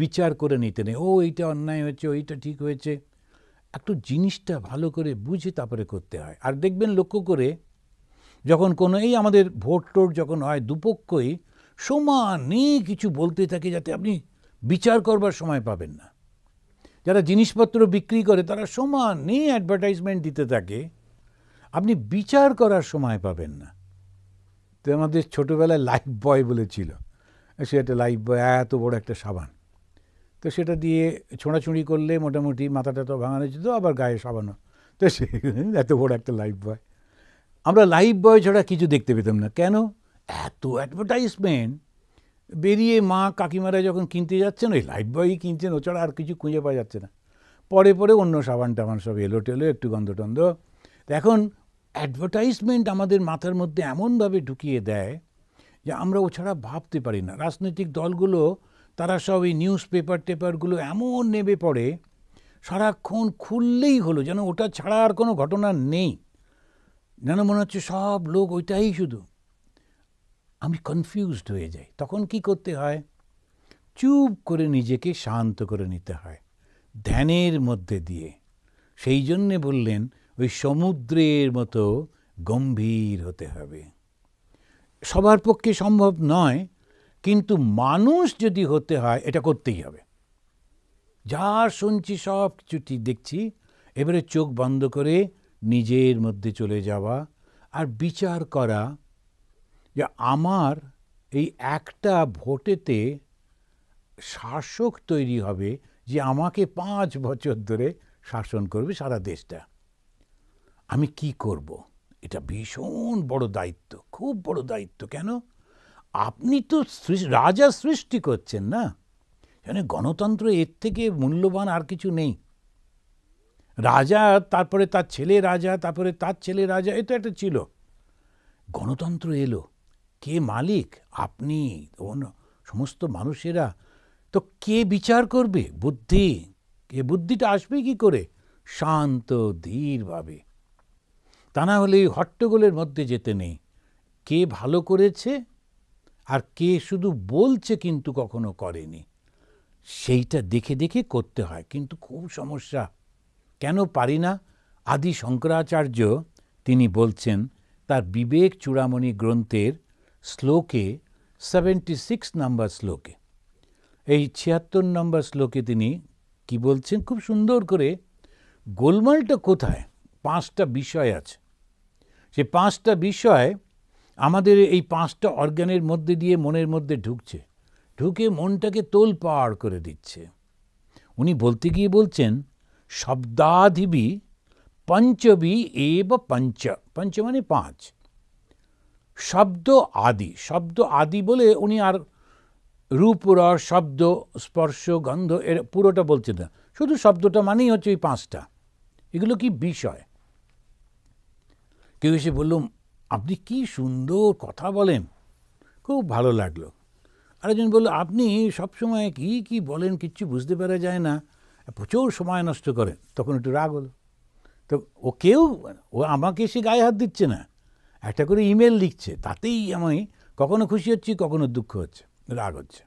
বিচার করে নিতে নেই, ও এইটা অন্যায় হয়েছে, ওইটা ঠিক হয়েছে। একটু জিনিসটা ভালো করে বুঝে তারপরে করতে হয়। আর দেখবেন লক্ষ্য করে, যখন কোনো এই আমাদের ভোট টোট যখন হয়, দুপক্ষই সমানে কিছু বলতে থাকে, যাতে আপনি বিচার করবার সময় পাবেন না। যারা জিনিসপত্র বিক্রি করে তারা সমানে অ্যাডভার্টাইজমেন্ট দিতে থাকে, আপনি বিচার করার সময় পাবেন না। তো আমাদের ছোটোবেলায় লাইফ বয় বলেছিল, সে একটা লাইফ বয়, এত বড় একটা সাবান, তো সেটা দিয়ে ছোঁড়াছুঁড়ি করলে মোটামুটি মাথাটা তো ভাঙানো যেত, আবার গায়ে সাবানো, তো সে এত বড় একটা লাইফ বয়। আমরা লাইফ বয় ছাড়া কিছু দেখতে পেতাম না। কেন? এত অ্যাডভার্টাইজমেন্ট বেরিয়ে মা কাকিমারা যখন কিনতে যাচ্ছেন, ওই লাইফ বয়ই কিনছেন, ও ছাড়া আর কিছু খুঁজে পাওয়া যাচ্ছে না। পরে পরে অন্য সাবান টাবান সব এলো টেলো, একটু গন্ধ টন্ধ। এখন অ্যাডভার্টাইজমেন্ট আমাদের মাথার মধ্যে এমনভাবে ঢুকিয়ে দেয় যে আমরা ও ছাড়া ভাবতে পারি না। রাজনৈতিক দলগুলো তারা সব এই নিউজ পেপারগুলো এমন নেবে পড়ে, সারাক্ষণ খুললেই হলো, যেন ওটা ছাড়া আর কোনো ঘটনা নেই, যেন মনে হচ্ছে সব লোক ওইটাই শুধু। আমি কনফিউজড হয়ে যাই। তখন কি করতে হয়? চুপ করে নিজেকে শান্ত করে নিতে হয় ধ্যানের মধ্যে দিয়ে। সেই জন্যে বললেন ওই সমুদ্রের মতো গম্ভীর হতে হবে। সবার পক্ষে সম্ভব নয়, কিন্তু মানুষ যদি হতে হয়, এটা করতেই হবে। যা শুনছি সব কিছু ঠিক দেখছি, এবারে চোখ বন্ধ করে নিজের মধ্যে চলে যাওয়া আর বিচার করা যে আমার এই একটা ভোটেতে শাসক তৈরি হবে যে আমাকে 5 বছর ধরে শাসন করবে সারা দেশটা। আমি কি করব? এটা ভীষণ বড় দায়িত্ব, খুব বড় দায়িত্ব। কেন? আপনি তো রাজা সৃষ্টি করছেন না। মানে গণতন্ত্র এর থেকে মূল্যবান আর কিছু নেই। রাজা, তারপরে তার ছেলে রাজা, তারপরে তার ছেলে রাজা, এটা একটা ছিল। গণতন্ত্র এলো, কে মালিক? আপনি, সমস্ত মানুষেরা। তো কে বিচার করবে? বুদ্ধি। কে? বুদ্ধিটা আসবে কি করে? শান্ত ধীরভাবে। তা না হলে হট্টগোলের মধ্যে যেতে নেই। কে ভালো করেছে আর কে শুধু বলছে কিন্তু কখনো করেনি, সেইটা দেখে দেখে করতে হয়। কিন্তু খুব সমস্যা। কেন পারি না? আদি শঙ্করাচার্য তিনি বলছেন তার বিবেক চূড়ামণি গ্রন্থের শ্লোকে, 76 নম্বর শ্লোকে, এই 76 নম্বর শ্লোকে তিনি কি বলছেন খুব সুন্দর করে। গোলমালটা কোথায়? 5টা বিষয় আছে। সে 5টা বিষয় আমাদের এই 5টা অর্গানের মধ্যে দিয়ে মনের মধ্যে ঢুকছে, ঢুকে মনটাকে তোলপাড় করে দিচ্ছে। উনি বলতে গিয়ে বলছেন শব্দাধিবি পঞ্চবি এব পঞ্চ। পঞ্চ মানে 5। শব্দ আদি। শব্দ আদি বলে উনি আর রূপ, রস, শব্দ, স্পর্শ, গন্ধ এর পুরোটা বলছেন না, শুধু শব্দটা মানেই হচ্ছে ওই 5টা। এগুলো কি বিষয়? কেউ এসে বলল, আপনি কি সুন্দর কথা বলেন, খুব ভালো লাগলো। আরেকজন বলল, আপনি সবসময় কি কি বলেন কিচ্ছু বুঝতে পারা যায় না, প্রচুর সময় নষ্ট করেন। তখন একটু রাগ হলো। তো ও আমাকে এসে গায়ে হাত দিচ্ছে না, একটা করে ইমেল লিখছে, তাতেই আমি কখনো খুশি হচ্ছি, কখনো দুঃখ হচ্ছে, রাগ হচ্ছে।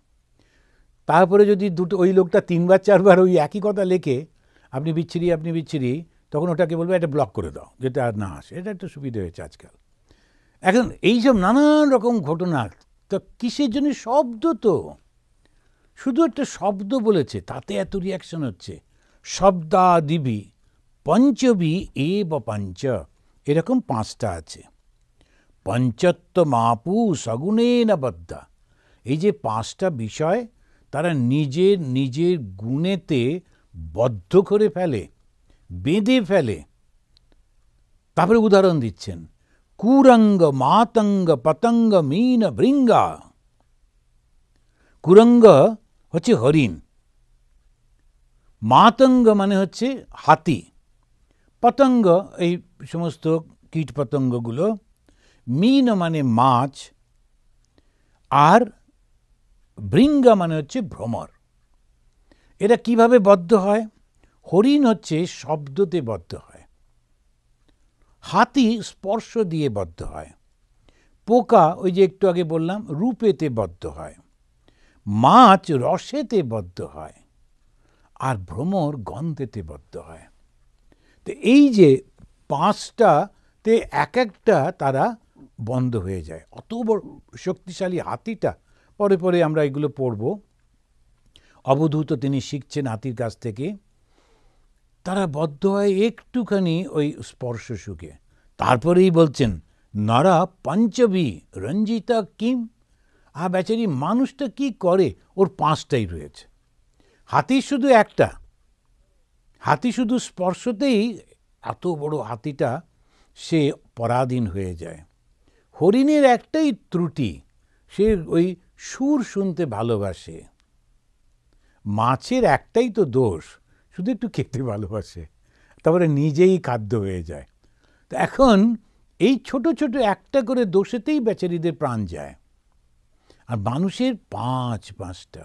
তারপরে যদি ওই লোকটা 3বার 4বার ওই একই কথা লেখে, আপনি বিচ্ছিরি, আপনি বিচ্ছিরি, তখন ওটাকে বলবে এটা ব্লক করে দাও, যেটা আর না আসে। এটা একটা সুবিধা হয়েছে আজকাল। এখন এইসব নানান রকম ঘটনা, তো কিসের জন্য? শব্দ তো, শুধু একটা শব্দ বলেছে তাতে এত রিয়াকশন হচ্ছে। শব্দাদিবি পঞ্চবি এব পঞ্চ, এরকম 5টা আছে। পঞ্চত্ব মাপু সগুণেন বদ্ধা। এই যে 5টা বিষয় তারা নিজের নিজের গুণেতে বদ্ধ করে ফেলে, বেঁধে ফেলে। তারপরে উদাহরণ দিচ্ছেন, কুরঙ্গ মাতঙ্গ পতঙ্গ মীন ভৃঙ্গা। কুরঙ্গ হচ্ছে হরিণ, মাতঙ্গ মানে হচ্ছে হাতি, পতঙ্গ এই সমস্ত কীট পতঙ্গগুলো, মীন মানে মাছ, আর ভৃঙ্গা মানে হচ্ছে ভ্রমর। এরা কিভাবে বদ্ধ হয়? হরিণ হচ্ছে শব্দতে বদ্ধ হয়, হাতি স্পর্শ দিয়ে বদ্ধ হয়, পোকা ওই যে একটু আগে বললাম রূপেতে বদ্ধ হয়, মাছ রসেতে বদ্ধ হয়, আর ভ্রমর গন্ধেতে বদ্ধ হয়। তো এই যে 5টাতে এক একটা তারা বন্ধ হয়ে যায়। অত বড় শক্তিশালী হাতিটা, পরে পরে আমরা এগুলো পড়ব। অবধূত তিনি শিখছেন হাতির কাছ থেকে, তারা বদ্ধ হয় একটুখানি ওই স্পর্শ সুখে। তারপরেই বলছেন নরা পঞ্চবি রঞ্জিতা কিম। বেচারি মানুষটা কি করে? ওর 5টাই রয়েছে। হাতির শুধু একটা, হাতি শুধু স্পর্শতেই এত বড় হাতিটা সে পরাধীন হয়ে যায়। হরিণের একটাই ত্রুটি, সে ওই সুর শুনতে ভালোবাসে। মাছের একটাই তো দোষ, শুধু একটু খেতে ভালোবাসে, তারপরে নিজেই খাদ্য হয়ে যায়। তো এখন এই ছোট ছোট একটা করে দোষেতেই বেচারিদের প্রাণ যায়। আর মানুষের 5টা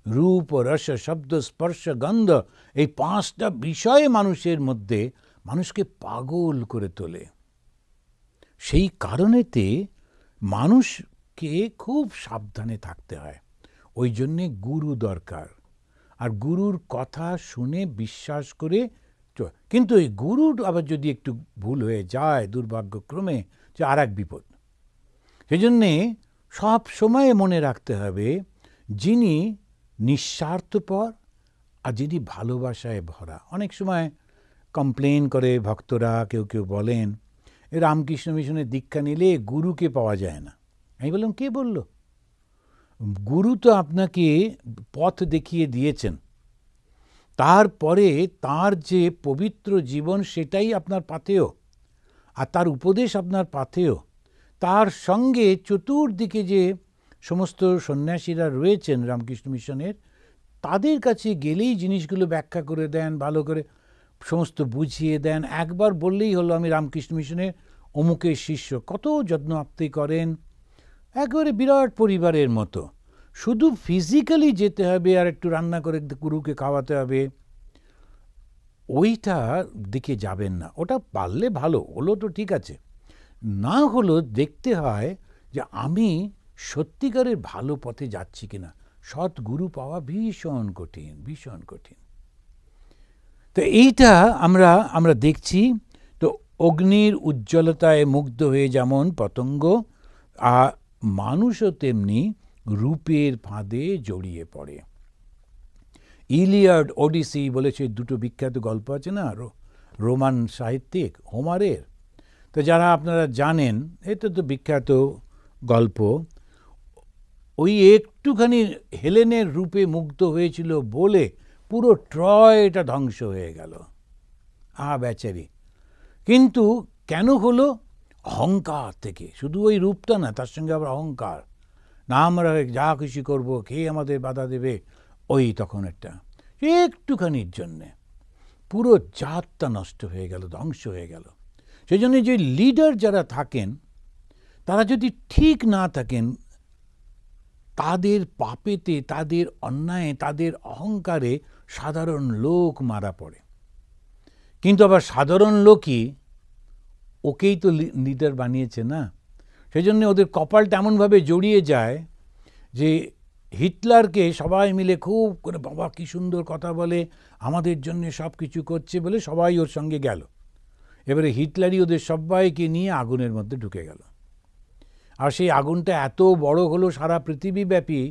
রূপ, রস, শব্দ, স্পর্শ, গন্ধ, এই 5টা বিষয় মানুষের মধ্যে মানুষকে পাগল করে তোলে। সেই কারণেতে মানুষকে খুব সাবধানে থাকতে হয়। ওই জন্যে গুরু দরকার। আর গুরুর কথা শুনে বিশ্বাস করে, কিন্তু এই গুরুর আবার যদি একটু ভুল হয়ে যায় দুর্ভাগ্যক্রমে, যে আর এক বিপদ। সেই জন্যে সব সময় মনে রাখতে হবে, যিনি নিঃস্বার্থপর আর যিনি ভালোবাসায় ভরা। অনেক সময় কমপ্লেন করে ভক্তরা, কেউ কেউ বলেন রামকৃষ্ণ মিশনের দীক্ষা নিলে গুরুকে পাওয়া যায় না। আমি বললাম, কে বলল? গুরু তো আপনাকে পথ দেখিয়ে দিয়েছেন, তারপরে তার যে পবিত্র জীবন সেটাই আপনার পাথেয়। আর তার উপদেশ আপনার পাথেয়, তার সঙ্গে চতুর্দিকে যে সমস্ত সন্ন্যাসীরা রয়েছেন রামকৃষ্ণ মিশনের, তাদের কাছে গেলেই জিনিসগুলো ব্যাখ্যা করে দেন, ভালো করে সমস্ত বুঝিয়ে দেন। একবার বললেই হলো আমি রামকৃষ্ণ মিশনের অমুকের শিষ্য, কত যত্ন আপ্তি করেন, একেবারে বিরাট পরিবারের মতো। শুধু ফিজিক্যালি যেতে হবে আর একটু রান্না করে গুরুকে খাওয়াতে হবে, ওইটা দিকে যাবেন না। ওটা পারলে ভালো হলো, তো ঠিক আছে, না হলো দেখতে হয় যে আমি সত্যিকারের ভালো পথে যাচ্ছি কিনা। সৎ গুরু পাওয়া ভীষণ কঠিন, ভীষণ কঠিন। তো এইটা আমরা দেখছি। তো অগ্নির উজ্জ্বলতায় মুগ্ধ হয়ে যেমন পতঙ্গ, আর মানুষও তেমনি রূপের ফাঁদে জড়িয়ে পড়ে। ইলিয়াড, ওডিসি বলেছে দুটো বিখ্যাত গল্প আছে না রোমান সাহিত্যিক হোমারের। তো যারা আপনারা জানেন, এটা তো বিখ্যাত গল্প। ওই একটুখানি হেলেনের রূপে মুগ্ধ হয়েছিল বলে পুরো ট্রয়টা ধ্বংস হয়ে গেল। বেচারি। কিন্তু কেন হলো? অহংকার থেকে। শুধু ওই রূপটা না, তার সঙ্গে আবার অহংকার, না আমরা যা খুশি করবো, কে আমাদের বাধা দেবে, ওই তখন একটা একটুখানির জন্যে পুরো জাতটা নষ্ট হয়ে গেল, ধ্বংস হয়ে গেল। সেই জন্য যে লিডার যারা থাকেন, তারা যদি ঠিক না থাকেন, তাদের পাপেতে, তাদের অন্যায়ে, তাদের অহংকারে সাধারণ লোক মারা পড়ে। কিন্তু আবার সাধারণ লোকই ওকেই তো লিডার বানিয়েছে না। সেই জন্য ওদের কপালটা এমনভাবে জড়িয়ে যায় যে হিটলারকে সবাই মিলে খুব করে, বাবা কি সুন্দর কথা বলে, আমাদের জন্য সব কিছু করছে বলে সবাই ওর সঙ্গে গেল। এবারে হিটলারই ওদের সবাইকে নিয়ে আগুনের মধ্যে ঢুকে গেল। আর সেই আগুনটা এত বড় হলো, সারা পৃথিবীব্যাপী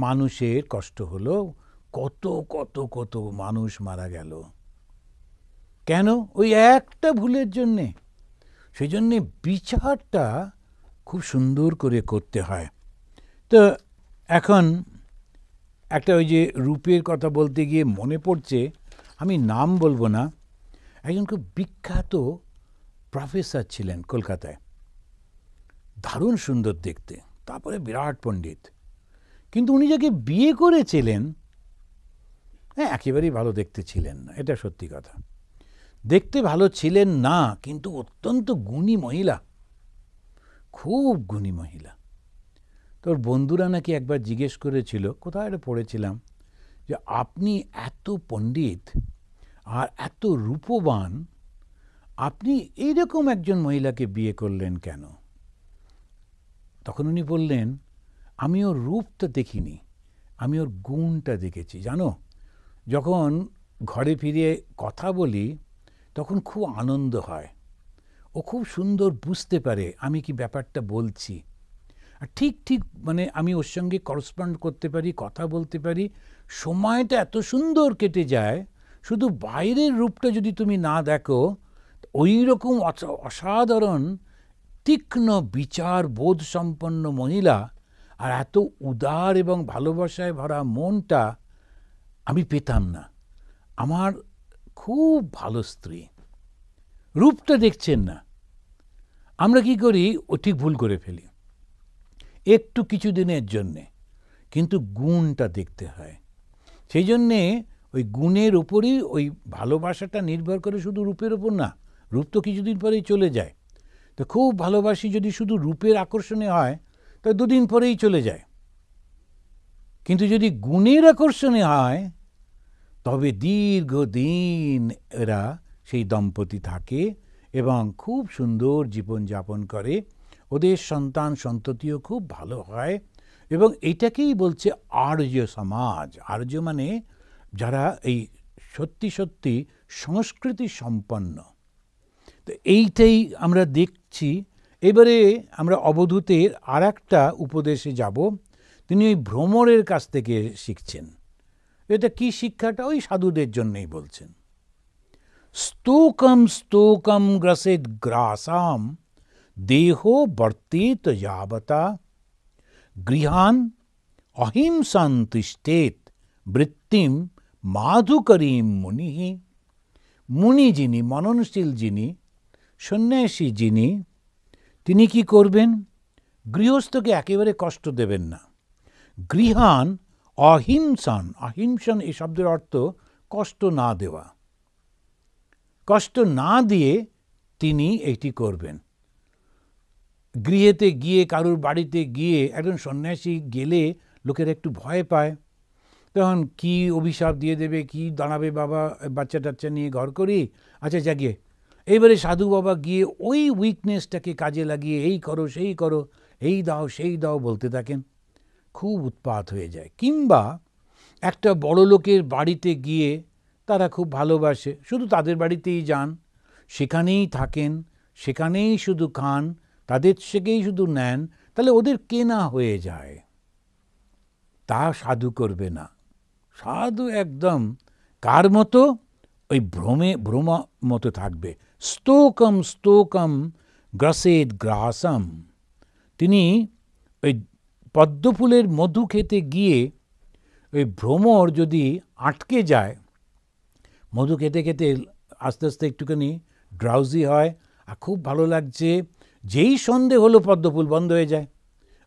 মানুষের কষ্ট হলো, কত কত কত মানুষ মারা গেল। কেন? ওই একটা ভুলের জন্যে। সেই জন্যে বিচারটা খুব সুন্দর করে করতে হয়। তো এখন একটা ওই যে রূপের কথা বলতে গিয়ে মনে পড়ছে, আমি নাম বলবো না, একজন খুব বিখ্যাত প্রফেসর ছিলেন কলকাতায়, দারুণ সুন্দর দেখতে, তারপরে বিরাট পণ্ডিত। কিন্তু উনি যাকে বিয়ে করেছিলেন, একেবারেই ভালো দেখতে ছিলেন না, এটা সত্যি কথা। দেখতে ভালো ছিলেন না, কিন্তু অত্যন্ত গুণী মহিলা, খুব গুণী মহিলা। তোর বন্ধুরা নাকি একবার জিজ্ঞেস করেছিল, কোথায় এটা পড়েছিলাম, যে আপনি এত পণ্ডিত আর এত রূপবান, আপনি এইরকম একজন মহিলাকে বিয়ে করলেন কেন? তখন উনি বললেন, আমি ওর রূপটা দেখিনি, আমি ওর গুণটা দেখেছি। জানো, যখন ঘরে ফিরে কথা বলি তখন খুব আনন্দ হয়, ও খুব সুন্দর বুঝতে পারে আমি কি ব্যাপারটা বলছি, আর ঠিক ঠিক মানে আমি ওর সঙ্গে করসপন্ড করতে পারি, কথা বলতে পারি, সময়টা এত সুন্দর কেটে যায়। শুধু বাইরের রূপটা যদি তুমি না দেখো, ওই রকম অসাধারণ তীক্ষ্ণ বিচার বোধ সম্পন্ন মহিলা আর এত উদার এবং ভালোবাসায় ভরা মনটা আমি পেতাম না। আমার খুব ভালো স্ত্রী, রূপটা দেখছেন না। আমরা কি করি, ও ঠিক ভুল করে ফেলি একটু কিছু দিনের জন্যে, কিন্তু গুণটা দেখতে হয়। সেই জন্যে ওই গুণের ওপরই ওই ভালোবাসাটা নির্ভর করে, শুধু রূপের ওপর না। রূপ তো কিছুদিন পরেই চলে যায়। তো খুব ভালোবাসি যদি শুধু রূপের আকর্ষণে হয়, তা দুদিন পরেই চলে যায়। কিন্তু যদি গুণের আকর্ষণে হয়, তবে দীর্ঘদিন এরা সেই দম্পতি থাকে এবং খুব সুন্দর জীবনযাপন করে, ওদের সন্তান সন্ততিও খুব ভালো হয়। এবং এইটাকেই বলছে আর্য সমাজ। আর্য মানে যারা এই সত্যি সত্যি সংস্কৃতি সম্পন্ন। তো এইটাই আমরা দেখছি। এবারে আমরা অবধূতের আর একটা উপদেশে যাব। তিনি ওই ভ্রমরের কাছ থেকে শিখছেন। এটা কি শিক্ষাটা? ওই সাধুদের জন্যই বলছেন। স্তোকম স্তোকম গ্রসেদ গ্রাসাম দেহো বর্তেত যাবতা গৃহান অহিংসান তিষ্ঠেত বৃত্তিম মাধুকরীম মুনি। মুনি যিনি, মননশীল যিনি, সন্ন্যাসী যিনি, তিনি কি করবেন? গৃহস্থকে একেবারে কষ্ট দেবেন না। গৃহান অহিংসন, অহিংসন এই শব্দের অর্থ কষ্ট না দেওয়া। কষ্ট না দিয়ে তিনি এটি করবেন। গৃহেতে গিয়ে, কারুর বাড়িতে গিয়ে একজন সন্ন্যাসী গেলে লোকেরা একটু ভয় পায়, তখন কি অভিশাপ দিয়ে দেবে, কি দাঁড়াবে, বাবা বাচ্চা টাচ্চা নিয়ে ঘর করি, আচ্ছা জাগিয়ে। এইবারে সাধু বাবা গিয়ে ওই উইকনেসটাকে কাজে লাগিয়ে এই করো সেই করো, এই দাও সেই দাও বলতে থাকেন, খুব উৎপাত হয়ে যায়। কিংবা একটা বড় লোকের বাড়িতে গিয়ে, তারা খুব ভালোবাসে, শুধু তাদের বাড়িতেই যান, সেখানেই থাকেন, সেখানেই শুধু খান, তাদের থেকেই শুধু নেন, তাহলে ওদের কেনা হয়ে যায়। তা সাধু করবে না। সাধু একদম কার মতো? ওই ভ্রম মতো থাকবে। স্তোকম স্তোকম গ্রাসেদ গ্রাসম। তিনি ওই পদ্মফুলের মধু খেতে গিয়ে ওই ভ্রমর যদি আটকে যায়, মধু খেতে খেতে আস্তে আস্তে একটুখানি ড্রাউজি হয়, আর খুব ভালো লাগছে, যেই সন্ধে হলো পদ্মফুল বন্ধ হয়ে যায়,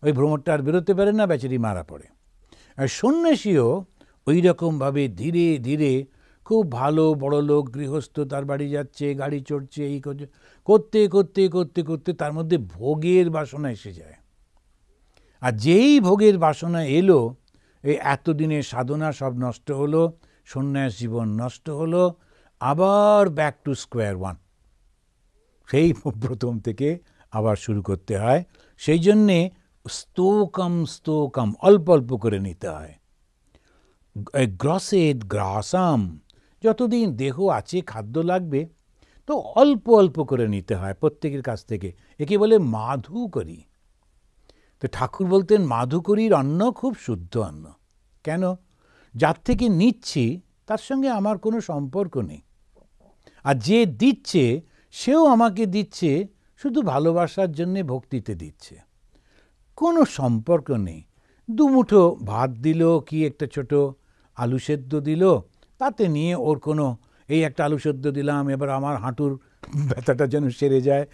ওই ভ্রমরটা আর বেরোতে পারে না, বেচারি মারা পড়ে। আর সন্ন্যাসীও ওই রকমভাবে ধীরে ধীরে খুব ভালো বড় লোক গৃহস্থ, তার বাড়ি যাচ্ছে, গাড়ি চড়ছে, এই করছে, করতে করতে করতে করতে তার মধ্যে ভোগের বাসনা এসে যায়। আর যেই ভোগের বাসনা এলো, এই এতদিনের সাধনা সব নষ্ট হলো, সন্ন্যাস জীবন নষ্ট হলো, আবার ব্যাক টু স্কোয়ার ওয়ান, সেই প্রথম থেকে আবার শুরু করতে হয়। সেই জন্যে স্তোকম স্তোকম অল্প অল্প করে নিতে হয়। গ্রসেদ গ্রাসাম, যতদিন দেহ আছে, খাদ্য লাগবে, তো অল্প অল্প করে নিতে হয় প্রত্যেকের কাছ থেকে। একে বলে মাধুকরী। তো ঠাকুর বলতেন মাধুকরীর অন্ন খুব শুদ্ধ অন্ন। কেন? যার থেকে নিচ্ছি তার সঙ্গে আমার কোনো সম্পর্ক নেই, আর যে দিচ্ছে সেও আমাকে দিচ্ছে শুধু ভালোবাসার জন্যে, ভক্তিতে দিচ্ছে, কোনো সম্পর্ক নেই। দুমুঠো ভাত দিল, কি একটা ছোট আলু সেদ্ধ দিল, তাতে নিয়ে ওর কোনো, এই একটা আলু সেদ্ধ দিলাম, এবার আমার হাঁটুর ব্যথাটা যেন সেরে যায়,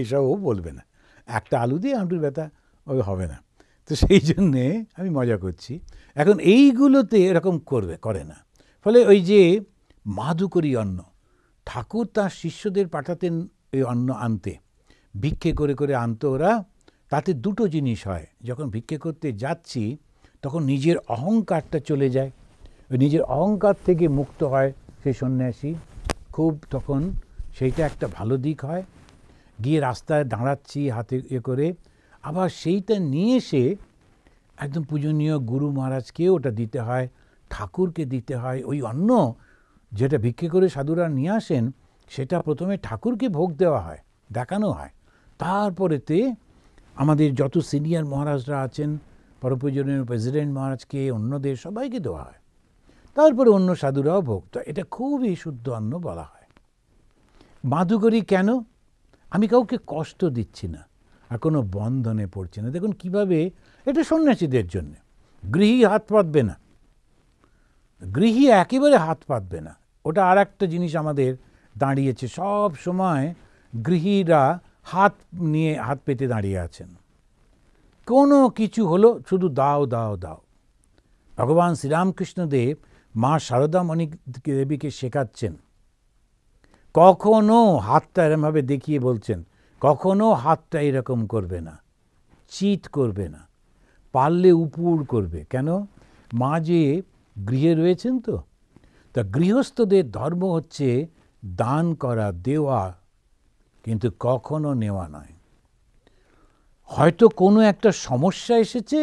এসবও বলবে না। একটা আলু দিয়ে হাঁটুর ব্যথা ওই হবে না। তো সেই জন্যে আমি মজা করছি। এখন এইগুলোতে এরকম করে না। ফলে ওই যে মাধুকরী অন্ন, ঠাকুর তার শিষ্যদের পাঠাতেন এই অন্ন আনতে, ভিক্ষে করে করে আনতো ওরা। তাতে দুটো জিনিস হয়, যখন ভিক্ষে করতে যাচ্ছি তখন নিজের অহংকারটা চলে যায়, ওই নিজের অহংকার থেকে মুক্ত হয় সেই সন্ন্যাসী খুব, তখন সেইটা একটা ভালো দিক হয়। গিয়ে রাস্তায় দাঁড়াচ্ছি হাতে করে, আবার সেইটা নিয়ে এসে একদম পূজনীয় গুরু মহারাজকে ওটা দিতে হয়, ঠাকুরকে দিতে হয়। ওই অন্ন যেটা ভিক্ষে করে সাধুরা নিয়ে আসেন, সেটা প্রথমে ঠাকুরকে ভোগ দেওয়া হয়, দেখানো হয়, তারপরেতে আমাদের যত সিনিয়র মহারাজরা আছেন, পরপূজনীয় প্রেসিডেন্ট মহারাজকে, অন্যদের সবাইকে দেওয়া হয়, তারপরে অন্য সাধুরাও ভোগ। তো এটা খুবই শুদ্ধ অন্ন বলা হয়। মাধুকরী কেন? আমি কাউকে কষ্ট দিচ্ছি না, আর কোনো বন্ধনে পড়ছি না। দেখুন কিভাবে, এটা সন্ন্যাসীদের জন্য। গৃহী হাত পাতবে না, গৃহী একেবারে হাত পাতবে না। ওটা আর একটা জিনিস আমাদের দাঁড়িয়েছে, সব সময় গৃহীরা হাত নিয়ে হাত পেতে দাঁড়িয়ে আছেন। কোনো কিছু হলো শুধু দাও দাও দাও। ভগবান শ্রীরামকৃষ্ণদেব মা শারদামণি দেবীকে শেখাচ্ছেন, কখনো হাতটা এরমভাবে দেখিয়ে বলছেন, কখনো হাতটা এরকম করবে না, চিৎ করবে না, পারলে উপুর করবে। কেন? মা যে গৃহে রয়েছেন, তো তা গৃহস্থদের ধর্ম হচ্ছে দান করা, দেওয়া, কিন্তু কখনো নেওয়া নয়। হয়তো কোনো একটা সমস্যা এসেছে,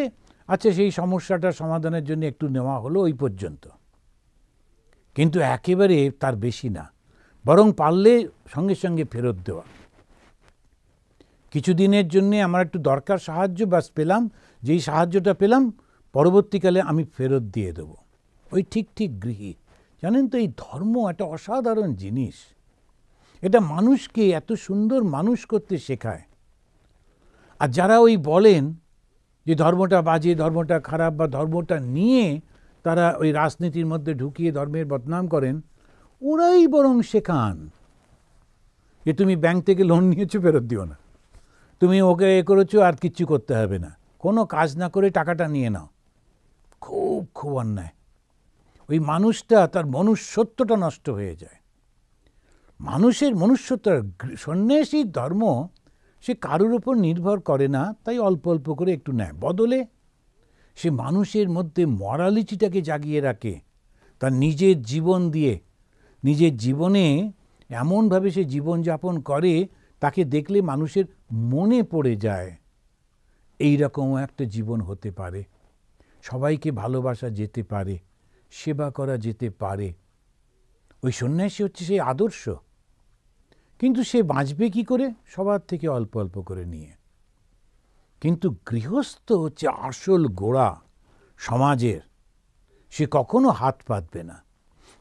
আচ্ছা সেই সমস্যাটা সমাধানের জন্য একটু নেওয়া হলো, ওই পর্যন্ত, কিন্তু একেবারে তার বেশি না। বরং পারলে সঙ্গে সঙ্গে ফেরত দেওয়া। কিছুদিনের জন্যে আমার একটু দরকার সাহায্য, বাস পেলাম, যেই সাহায্যটা পেলাম পরবর্তীকালে আমি ফেরত দিয়ে দেব। ওই ঠিক ঠিক গৃহী। জানেন তো, এই ধর্ম একটা অসাধারণ জিনিস। এটা মানুষকে এত সুন্দর মানুষ করতে শেখায়। আর যারা ওই বলেন যে ধর্মটা বাজে, ধর্মটা খারাপ, বা ধর্মটা নিয়ে তারা ওই রাজনীতির মধ্যে ঢুকিয়ে ধর্মের বদনাম করেন, ওরাই বরং শেখান যে তুমি ব্যাংক থেকে লোন নিয়েছো, ফেরত দিও না, তুমি ওকে এ করেছো, আর কিচ্ছু করতে হবে না, কোনো কাজ না করে টাকাটা নিয়ে নাও। খুব খুব অন্যায়। ওই মানুষটা, তার মনুষ্যত্বটা নষ্ট হয়ে যায়। মানুষের মনুষ্যত্ব, সন্ন্যাসীর ধর্ম সে কারোর ওপর নির্ভর করে না, তাই অল্প অল্প করে একটু নেয়, বদলে সে মানুষের মধ্যে মরালিটিটাকে জাগিয়ে রাখে তার নিজের জীবন দিয়ে। নিজের জীবনে এমনভাবে সে জীবনযাপন করে, তাকে দেখলে মানুষের মনে পড়ে যায় এই রকম একটা জীবন হতে পারে, সবাইকে ভালোবাসা যেতে পারে, সেবা করা যেতে পারে। ওই সন্ন্যাসী হচ্ছে সেই আদর্শ। কিন্তু সে বাঁচবে কি করে? সবার থেকে অল্প অল্প করে নিয়ে। কিন্তু গৃহস্থ হচ্ছে আসল গোড়া সমাজের, সে কখনো হাত পাতবে না।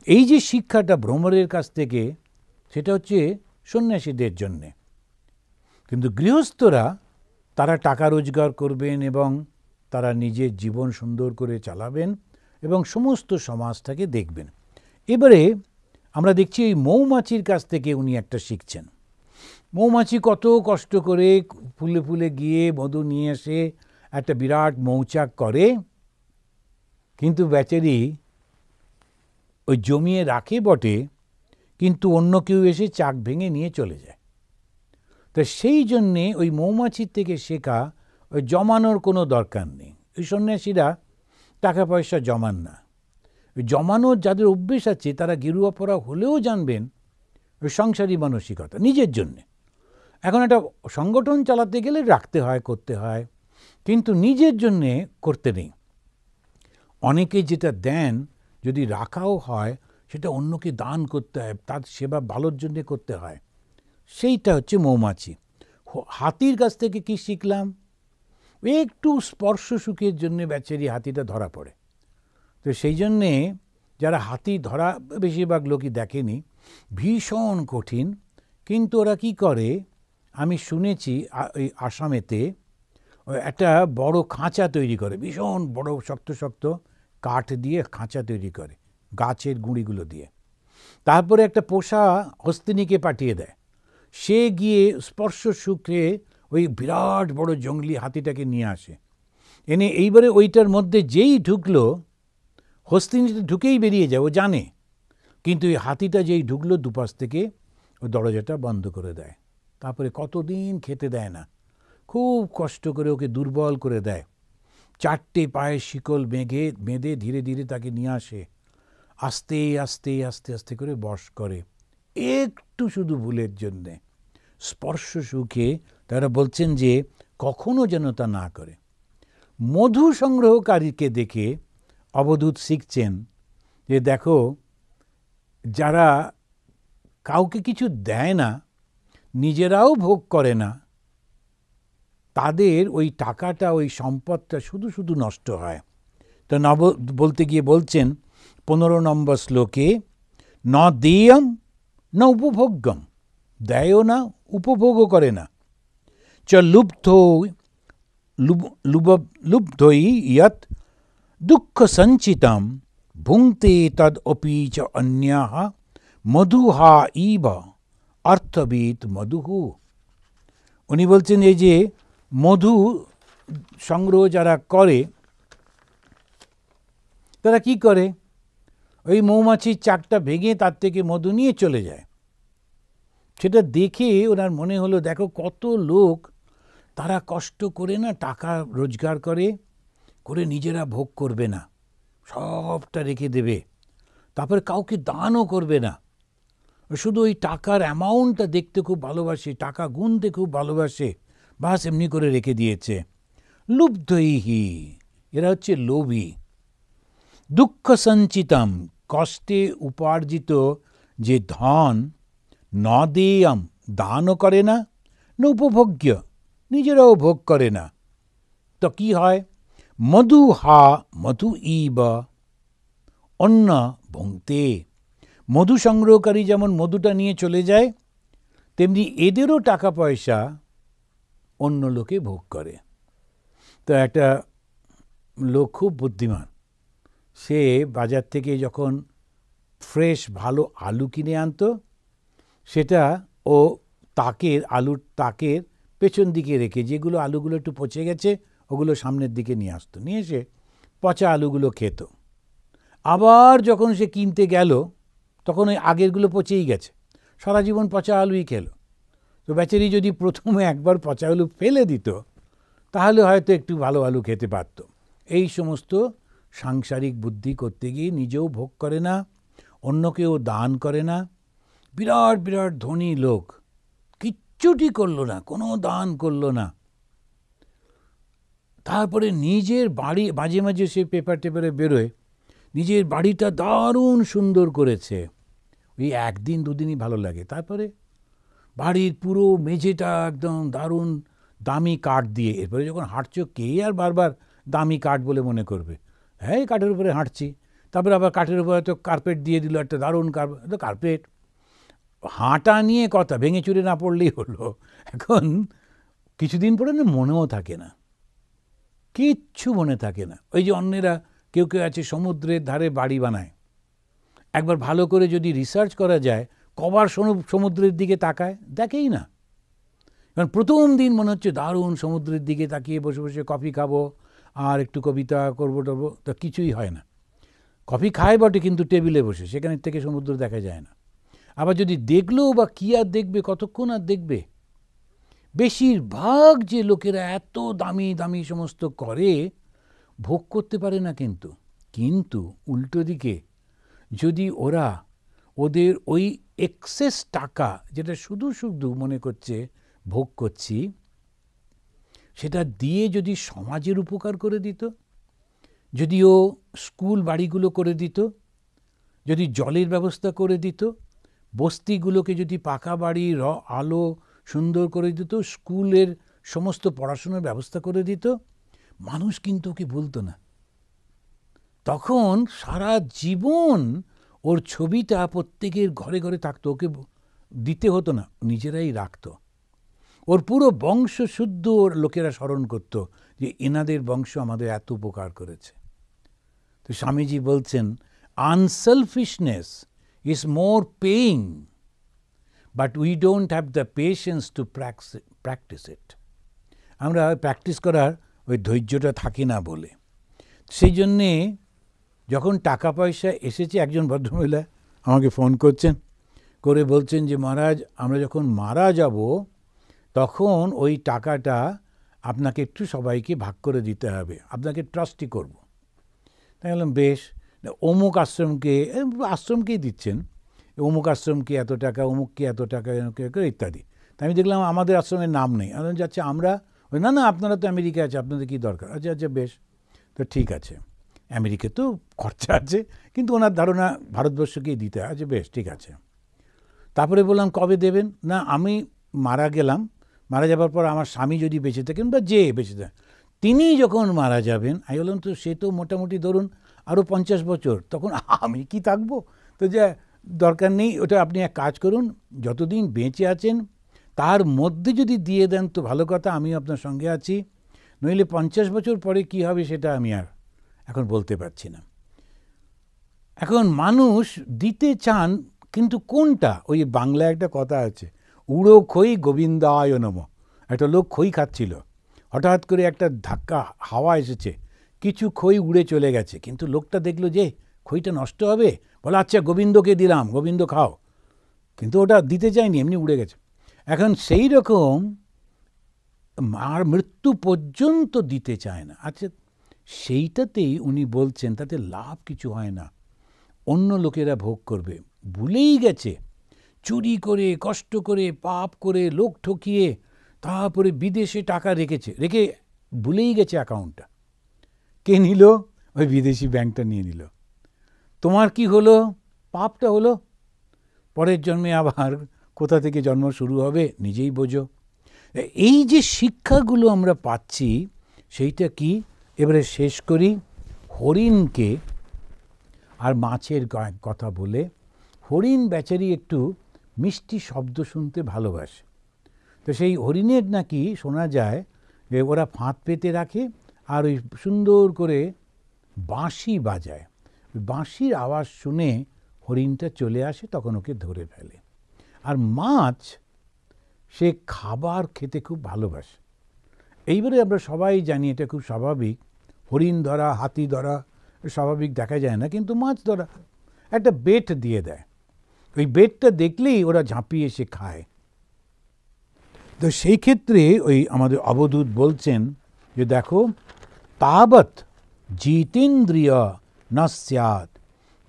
এই যে শিক্ষাটা ভ্রমরের কাছ থেকে, সেটা হচ্ছে সন্ন্যাসীদের জন্যে। কিন্তু গৃহস্থরা, তারা টাকা রোজগার করবেন এবং তারা নিজের জীবন সুন্দর করে চালাবেন এবং সমস্ত সমাজটাকে দেখবেন। এবারে আমরা দেখছি এই মৌমাছির কাছ থেকে উনি একটা শিখছেন। মৌমাছি কত কষ্ট করে ফুলে ফুলে গিয়ে মধু নিয়ে এসে একটা বিরাট মৌচাক করে, কিন্তু বেচারি ওই জমিয়ে রাখে বটে, কিন্তু অন্য কেউ এসে চাক ভেঙে নিয়ে চলে যায়। তো সেই জন্যে ওই মৌমাছির থেকে শেখা, ওই জমানোর কোনো দরকার নেই। ওই সন্ন্যাসীরা টাকা পয়সা জমান না। ওই জমানোর যাদের অভ্যেস আছে, তারা গেরুয়া পরা হলেও জানবেন ওই সংসারী মানসিকতা নিজের জন্যে। এখন একটা সংগঠন চালাতে গেলে রাখতে হয়, করতে হয়, কিন্তু নিজের জন্যে করতে নেই। অনেকে যেটা দেন, যদি রাখাও হয়, সেটা অন্যকে দান করতে হয়, তার সেবা ভালোর জন্যে করতে হয়। সেইটা হচ্ছে মৌমাছি। হাতির কাছ থেকে কি শিখলাম? একটু স্পর্শ সুখের জন্যে বেচারি হাতিটা ধরা পড়ে। তো সেই জন্যে যারা হাতি ধরা, বেশিরভাগ লোকই দেখেনি, ভীষণ কঠিন। কিন্তু ওরা কি করে, আমি শুনেছি ওই আসামেতে একটা বড় খাঁচা তৈরি করে, ভীষণ বড় শক্ত শক্ত কাঠ দিয়ে খাঁচা তৈরি করে, গাছের গুঁড়িগুলো দিয়ে। তারপরে একটা পোষা হস্তিনীকে পাঠিয়ে দেয়, সে গিয়ে স্পর্শ সুখে ওই বিরাট বড় জঙ্গলি হাতিটাকে নিয়ে আসে, এনে এইবারে ওইটার মধ্যে যেই ঢুকলো, হস্তিনীটা ঢুকেই বেরিয়ে যায়, ও জানে। কিন্তু এই হাতিটা যেই ঢুকলো, দুপাশ থেকে ওই দরজাটা বন্ধ করে দেয়। তারপরে কতদিন খেতে দেয় না, খুব কষ্ট করে ওকে দুর্বল করে দেয়। 4টে পায়ে শিকল বেঁধে ধীরে ধীরে তাকে নিয়ে আসে, আস্তে আস্তে আস্তে আস্তে করে বশ করে, একটু শুধু ভুলের জন্যে স্পর্শ সুখে। তারা বলছেন যে কখনো যেন তা না করে। মধু সংগ্রহকারীকে দেখে অবধূত শিখছেন যে দেখো, যারা কাউকে কিছু দেয় না, নিজেরাও ভোগ করে না, তাদের ওই টাকাটা, ওই সম্পদটা শুধু শুধু নষ্ট হয়। তো বলতে গিয়ে বলছেন 15 নম্বর শ্লোকে, ন দেয়ম ন উপভোগ্যম, দেয়ও না, উপভোগও করে না। চ লুব্ধই ইয়ৎ দুঃখ সঞ্চিতম ভুঙ্ক্তে তদ অপি চ অন্যাঃ মধুহা ইব অর্থবিদ মধুহু। উনি বলছেন এই যে মধু সংগ্রহ যারা করে, তারা কি করে, ওই মৌমাছির চাকটা ভেঙে তার থেকে মধু নিয়ে চলে যায়। সেটা দেখে ওনার মনে হলো, দেখো কত লোক তারা কষ্ট করে না টাকা রোজগার করে নিজেরা ভোগ করবে না, সবটা রেখে দেবে, তারপরে কাউকে দানও করবে না, শুধু ওই টাকার অ্যামাউন্টটা দেখতে খুব ভালোবাসে, টাকা গুনতে খুব ভালোবাসে, বাস এমনি করে রেখে দিয়েছে। লুব্ধইহি, এরা হচ্ছে লোভী। দুঃখ সঞ্চিতম, কষ্টে উপার্জিত যে ধন, ন দেয়ম, দানও করে না, না উপভোগ্য, নিজেরাও ভোগ করে না। তো কি হয়? মধু হা মধু ইব অন্য ভুঙ্ক্তে, মধু সংগ্রহকারী যেমন মধুটা নিয়ে চলে যায়, তেমনি এদেরও টাকা পয়সা অন্য লোকে ভোগ করে। তো একটা লোক খুব বুদ্ধিমান, সে বাজার থেকে যখন ফ্রেশ ভালো আলু কিনে আনতো, সেটা ও আলুর তাকের পেছন দিকে রেখে, যেগুলো আলুগুলো একটু পচে গেছে ওগুলো সামনের দিকে নিয়ে আসতো, নিয়ে এসে পচা আলুগুলো খেত। আবার যখন সে কিনতে গেল তখন ওই আগেরগুলো পচেই গেছে, সারা জীবন পচা আলুই খেলো। তো বেচারি যদি প্রথমে একবার পচা আলু ফেলে দিত তাহলে হয়তো একটু ভালো আলু খেতে পারত। এই সমস্ত সাংসারিক বুদ্ধি করতে গিয়ে নিজেও ভোগ করে না, অন্যকেও দান করে না। বিরাট বিরাট ধনী লোক কিচ্ছুটি করলো না, কোনো দান করলো না। তারপরে নিজের বাড়ি, মাঝে মাঝে সে পেপারে বেরোয়, নিজের বাড়িটা দারুণ সুন্দর করেছে। ওই একদিন দুদিনই ভালো লাগে, তারপরে বাড়ির পুরো মেঝেটা একদম দারুণ দামি কাঠ দিয়ে। এরপরে যখন হাঁটছ কে আর বারবার দামি কাঠ বলে মনে করবে? হ্যাঁ, কাঠের উপরে হাঁটছি। তারপরে আবার কাঠের উপরে হয়তো কার্পেট দিয়ে দিল, একটা দারুণ কার্পেট। হাঁটা নিয়ে কথা, ভেঙে চুরে না পড়লেই হলো। এখন কিছুদিন পরে না মনেও থাকে না, কিচ্ছু মনে থাকে না। ওই যে অন্যেরা কেউ কেউ আছে সমুদ্রের ধারে বাড়ি বানায়, একবার ভালো করে যদি রিসার্চ করা যায় কবার সমুদ্রের দিকে তাকায়, দেখেই না। কারণ প্রথম দিন মনে হচ্ছে দারুণ সমুদ্রের দিকে তাকিয়ে বসে বসে কফি খাবো আর একটু কবিতা করবো টবো, তা কিছুই হয় না। কফি খায় বটে কিন্তু টেবিলে বসে, সেখানের থেকে সমুদ্র দেখা যায় না। আবার যদি দেখলেও বা কী আর দেখবে, কতক্ষণ আর দেখবে। বেশিরভাগ যে লোকেরা এত দামি দামি সমস্ত করে ভোগ করতে পারে না। কিন্তু উল্টো দিকে যদি ওদের ওই এক্সেস টাকা, যেটা শুধু শুধু মনে করছে ভোগ করছি, সেটা দিয়ে যদি সমাজের উপকার করে দিত, যদি ও স্কুল বাড়িগুলো করে দিত, যদি জলের ব্যবস্থা করে দিত, বস্তিগুলোকে যদি পাকা বাড়ি আলো সুন্দর করে দিত, স্কুলের সমস্ত পড়াশোনার ব্যবস্থা করে দিত, মানুষ কিন্তু ওকে বলতো না। তখন সারা জীবন ওর ছবিটা প্রত্যেকের ঘরে ঘরে থাকতো, ওকে দিতে হতো না, নিজেরাই রাখতো। ওর পুরো বংশ শুদ্ধ ওর লোকেরা স্মরণ করতো যে এনাদের বংশ আমাদের এত উপকার করেছে। তো স্বামীজি বলছেন, unselfishness is more paying, but we don't have the patience to practise it. আমরা প্র্যাকটিস করার ওই ধৈর্যটা থাকি না বলে। সেই জন্যে যখন টাকা পয়সা এসেছে, একজন ভদ্রমহিলা আমাকে ফোন করছেন, করে বলছেন যে মহারাজ, আমরা যখন মারা যাব তখন ওই টাকাটা আপনাকে একটু সবাইকে ভাগ করে দিতে হবে, আপনাকে ট্রাস্টি করব। তাই বললাম বেশ, অমুক আশ্রমকেই দিচ্ছেন, অমুক আশ্রমকে এত টাকা, অমুককে এত টাকা ইত্যাদি। তাই আমি দেখলাম আমাদের আশ্রমের নাম নেই। যাচ্ছে আমরা, না আপনারা তো আমেরিকায় আছে, আপনাদের কী দরকার? আচ্ছা বেশ, তো ঠিক আছে, আমেরিকা তো খরচা আছে, কিন্তু ওনার ধারণা ভারতবর্ষকেই দিতে হয়। আচ্ছা বেশ, ঠিক আছে। তারপরে বললাম কবে দেবেন? না, আমি মারা গেলাম, মারা যাবার পর আমার স্বামী যদি বেঁচে থাকেন বা যে বেঁচে থাকেন, তিনি যখন মারা যাবেন, আমি বললাম তো সে তো মোটামুটি ধরুন আরও 50 বছর, তখন আমি কি থাকবো? তো যা দরকার নেই, ওটা আপনি এক কাজ করুন, যতদিন বেঁচে আছেন তার মধ্যে যদি দিয়ে দেন তো ভালো কথা, আমিও আপনার সঙ্গে আছি। নইলে 50 বছর পরে কি হবে সেটা আমি আর এখন বলতে পারছি না। এখন মানুষ দিতে চান, কিন্তু কোনটা? ওই বাংলায় একটা কথা আছে, উড়ো খই গোবিন্দায় নমঃ। একটা লোক খই খাচ্ছিল, হঠাৎ করে একটা ধাক্কা হাওয়া এসেছে, কিছু খই উড়ে চলে গেছে। কিন্তু লোকটা দেখলো যে খইটা নষ্ট হবে, বলে আচ্ছা গোবিন্দকে দিলাম, গোবিন্দ খাও। কিন্তু ওটা দিতে চায়নি, এমনি উড়ে গেছে। এখন সেই রকম আর মৃত্যু পর্যন্ত দিতে চায় না। আচ্ছা, সেইটাতেই উনি বলছেন তাতে লাভ কিছু হয় না, অন্য লোকেরা ভোগ করবে। ভুলেই গেছে, চুরি করে, কষ্ট করে, পাপ করে, লোক ঠকিয়ে, তারপরে বিদেশে টাকা রেখে ভুলেই গেছে অ্যাকাউন্টটা। কে নিল? ওই বিদেশি ব্যাংকটা নিয়ে নিল। তোমার কি হলো? পাপটা হলো। পরের জন্মে আবার কোথা থেকে জন্ম শুরু হবে নিজেই বোঝো। এই যে শিক্ষাগুলো আমরা পাচ্ছি, সেইটা কি? এবারে শেষ করি হরিণকে আর মাছের কথা বলে। হরিণ বেচারি একটু মিষ্টি শব্দ শুনতে ভালোবাসে। তো সেই হরিণের নাকি শোনা যায় যে ওরা ফাঁদ পেতে রাখে আর ওই সুন্দর করে বাঁশি বাজায়। বাঁশির আওয়াজ শুনে হরিণটা চলে আসে, তখন ওকে ধরে ফেলে। আর মাছ সে খাবার খেতে খুব ভালোবাসে। এইবারে আমরা সবাই জানি এটা খুব স্বাভাবিক, হরিণ ধরা, হাতি ধরা স্বাভাবিক দেখা যায় না, কিন্তু মাছ ধরা একটা বেট দিয়ে দেয়, ওই বেটটা দেখলেই ওরা ঝাঁপিয়ে এসে খায়। তো সেই ক্ষেত্রে ওই আমাদের অবধূত বলছেন যে দেখো, তাবৎ জিতেন্দ্রিয় ন স্যাৎ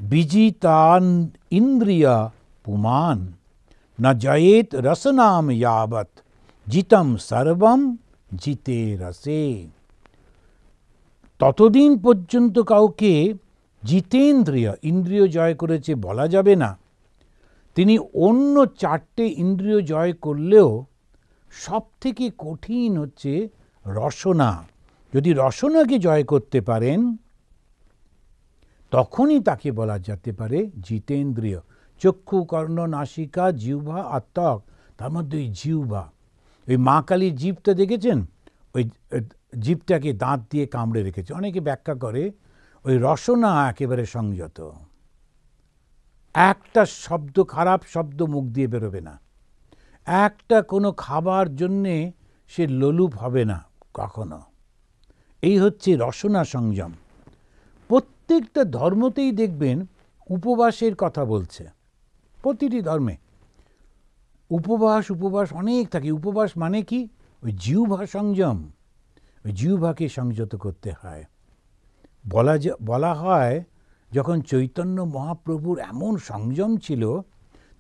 বিজিতান ইন্দ্রিয় পুমান ন জয়েত রসনাম यावत জিতম সর্বম জিতে রসে। ততদিন পর্যন্ত কাউকে জিতেন্দ্রিয়, ইন্দ্রিয় জয় করেছে বলা যাবে না। তিনি অন্য 4টে ইন্দ্রিয় জয় করলেও সব থেকে কঠিন হচ্ছে রসনা। যদি রসনাকে জয় করতে পারেন তখনই তাকে বলা যেতে পারে জিতেন্দ্রিয়। চক্ষু, কর্ণ, নাসিকা, জিহ্বা আর ত্বক, তার মধ্যে ওই জিহ্বা, ওই মা কালীর জিভটা দেখেছেন, ওই জিভটাকে দাঁত দিয়ে কামড়ে রেখেছে। অনেকে ব্যাখ্যা করে ওই রসনা একেবারে সংযত, একটা শব্দ, খারাপ শব্দ মুখ দিয়ে বেরোবে না, একটা কোনো খাবার জন্যে সে লোলুপ হবে না কখনো। এই হচ্ছে রসনা সংযম। প্রত্যেকটা ধর্মতেই দেখবেন উপবাসের কথা বলছে, প্রতিটি ধর্মে উপবাস উপবাস অনেক থাকে। উপবাস মানে কি? ওই জিহ্বা সংযম, ওই জিহ্বাকে সংযত করতে হয়। বলা হয় যখন চৈতন্য মহাপ্রভুর এমন সংযম ছিল,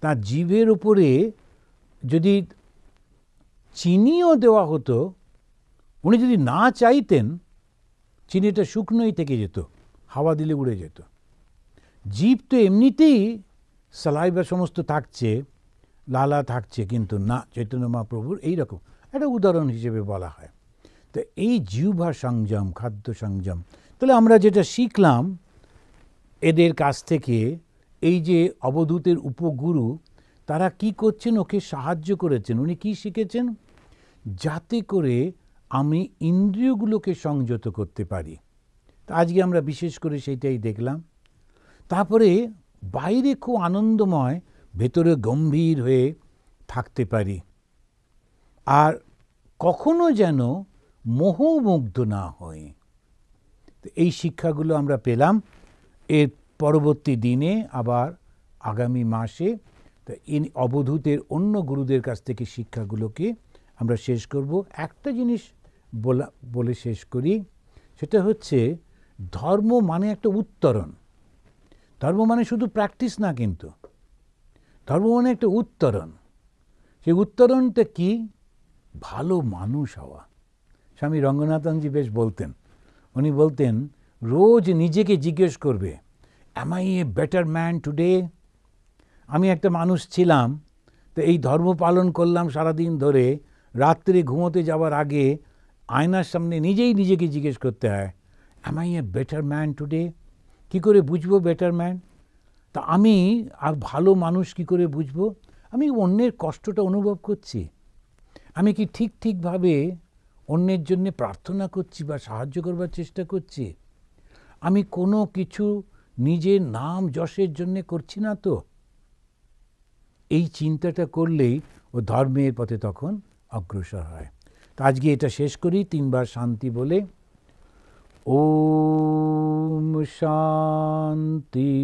তার জিভের উপরে যদি চিনিও দেওয়া হতো, উনি যদি না চাইতেন চিনিটা শুকনোই থেকে যেত, হাওয়া দিলে উড়ে যেত। জিভ তো এমনিতেই সালাইভা সমস্ত থাকছে, লালা থাকছে, কিন্তু না, চৈতন্য মহাপ্রভুর এইরকম একটা উদাহরণ হিসেবে বলা হয়। তো এই জিহ্বা সংযম, খাদ্য সংযম, তাহলে আমরা যেটা শিখলাম এদের কাছ থেকে, এই যে অবধূতের উপগুরু তারা কি করছেন, ওকে সাহায্য করেছেন। উনি কি শিখেছেন? যাতে করে আমি ইন্দ্রিয়গুলোকে সংযত করতে পারি। তা আজকে আমরা বিশেষ করে সেইটাই দেখলাম। তারপরে বাইরে খুব আনন্দময়, ভেতরে গম্ভীর হয়ে থাকতে পারি, আর কখনো যেন মোহমুগ্ধ না হয়। তো এই শিক্ষাগুলো আমরা পেলাম। এর পরবর্তী দিনে আবার আগামী মাসে এই অবধূতের অন্য গুরুদের কাছ থেকে শিক্ষাগুলোকে আমরা শেষ করব। একটা জিনিস বলে শেষ করি, সেটা হচ্ছে ধর্ম মানে একটা উত্তরণ। ধর্ম মানে শুধু প্র্যাকটিস না, কিন্তু ধর্ম মানে একটা উত্তরণ। সেই উত্তরণটা কি? ভালো মানুষ হওয়া। স্বামী রঙ্গনাথনজি বেশ বলতেন, উনি বলতেন রোজ নিজেকে জিজ্ঞেস করবে, অ্যাম I a better man today? আমি একটা মানুষ ছিলাম, তো এই ধর্ম পালন করলাম সারাদিন ধরে, রাত্রে ঘুমোতে যাওয়ার আগে আয়নার সামনে নিজেই নিজেকে জিজ্ঞেস করতে হয়, am I a better man today? কী করে বুঝবো বেটার ম্যান? তা আমি আর ভালো মানুষ কি করে বুঝবো? আমি অন্যের কষ্টটা অনুভব করছি, আমি কি ঠিকভাবে অন্যের জন্য প্রার্থনা করছি বা সাহায্য করবার চেষ্টা করছি, আমি কোনো কিছু নিজের নাম যশের জন্য করছি না তো? এই চিন্তাটা করলেই ও ধর্মের পথে তখন অগ্রসর হয়। তো আজকে এটা শেষ করি 3 বার শান্তি বলে। ওম শান্তি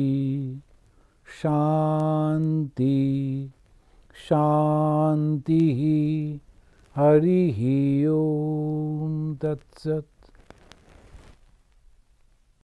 শান্তি শান্তি। হরি ওম তৎসৎ।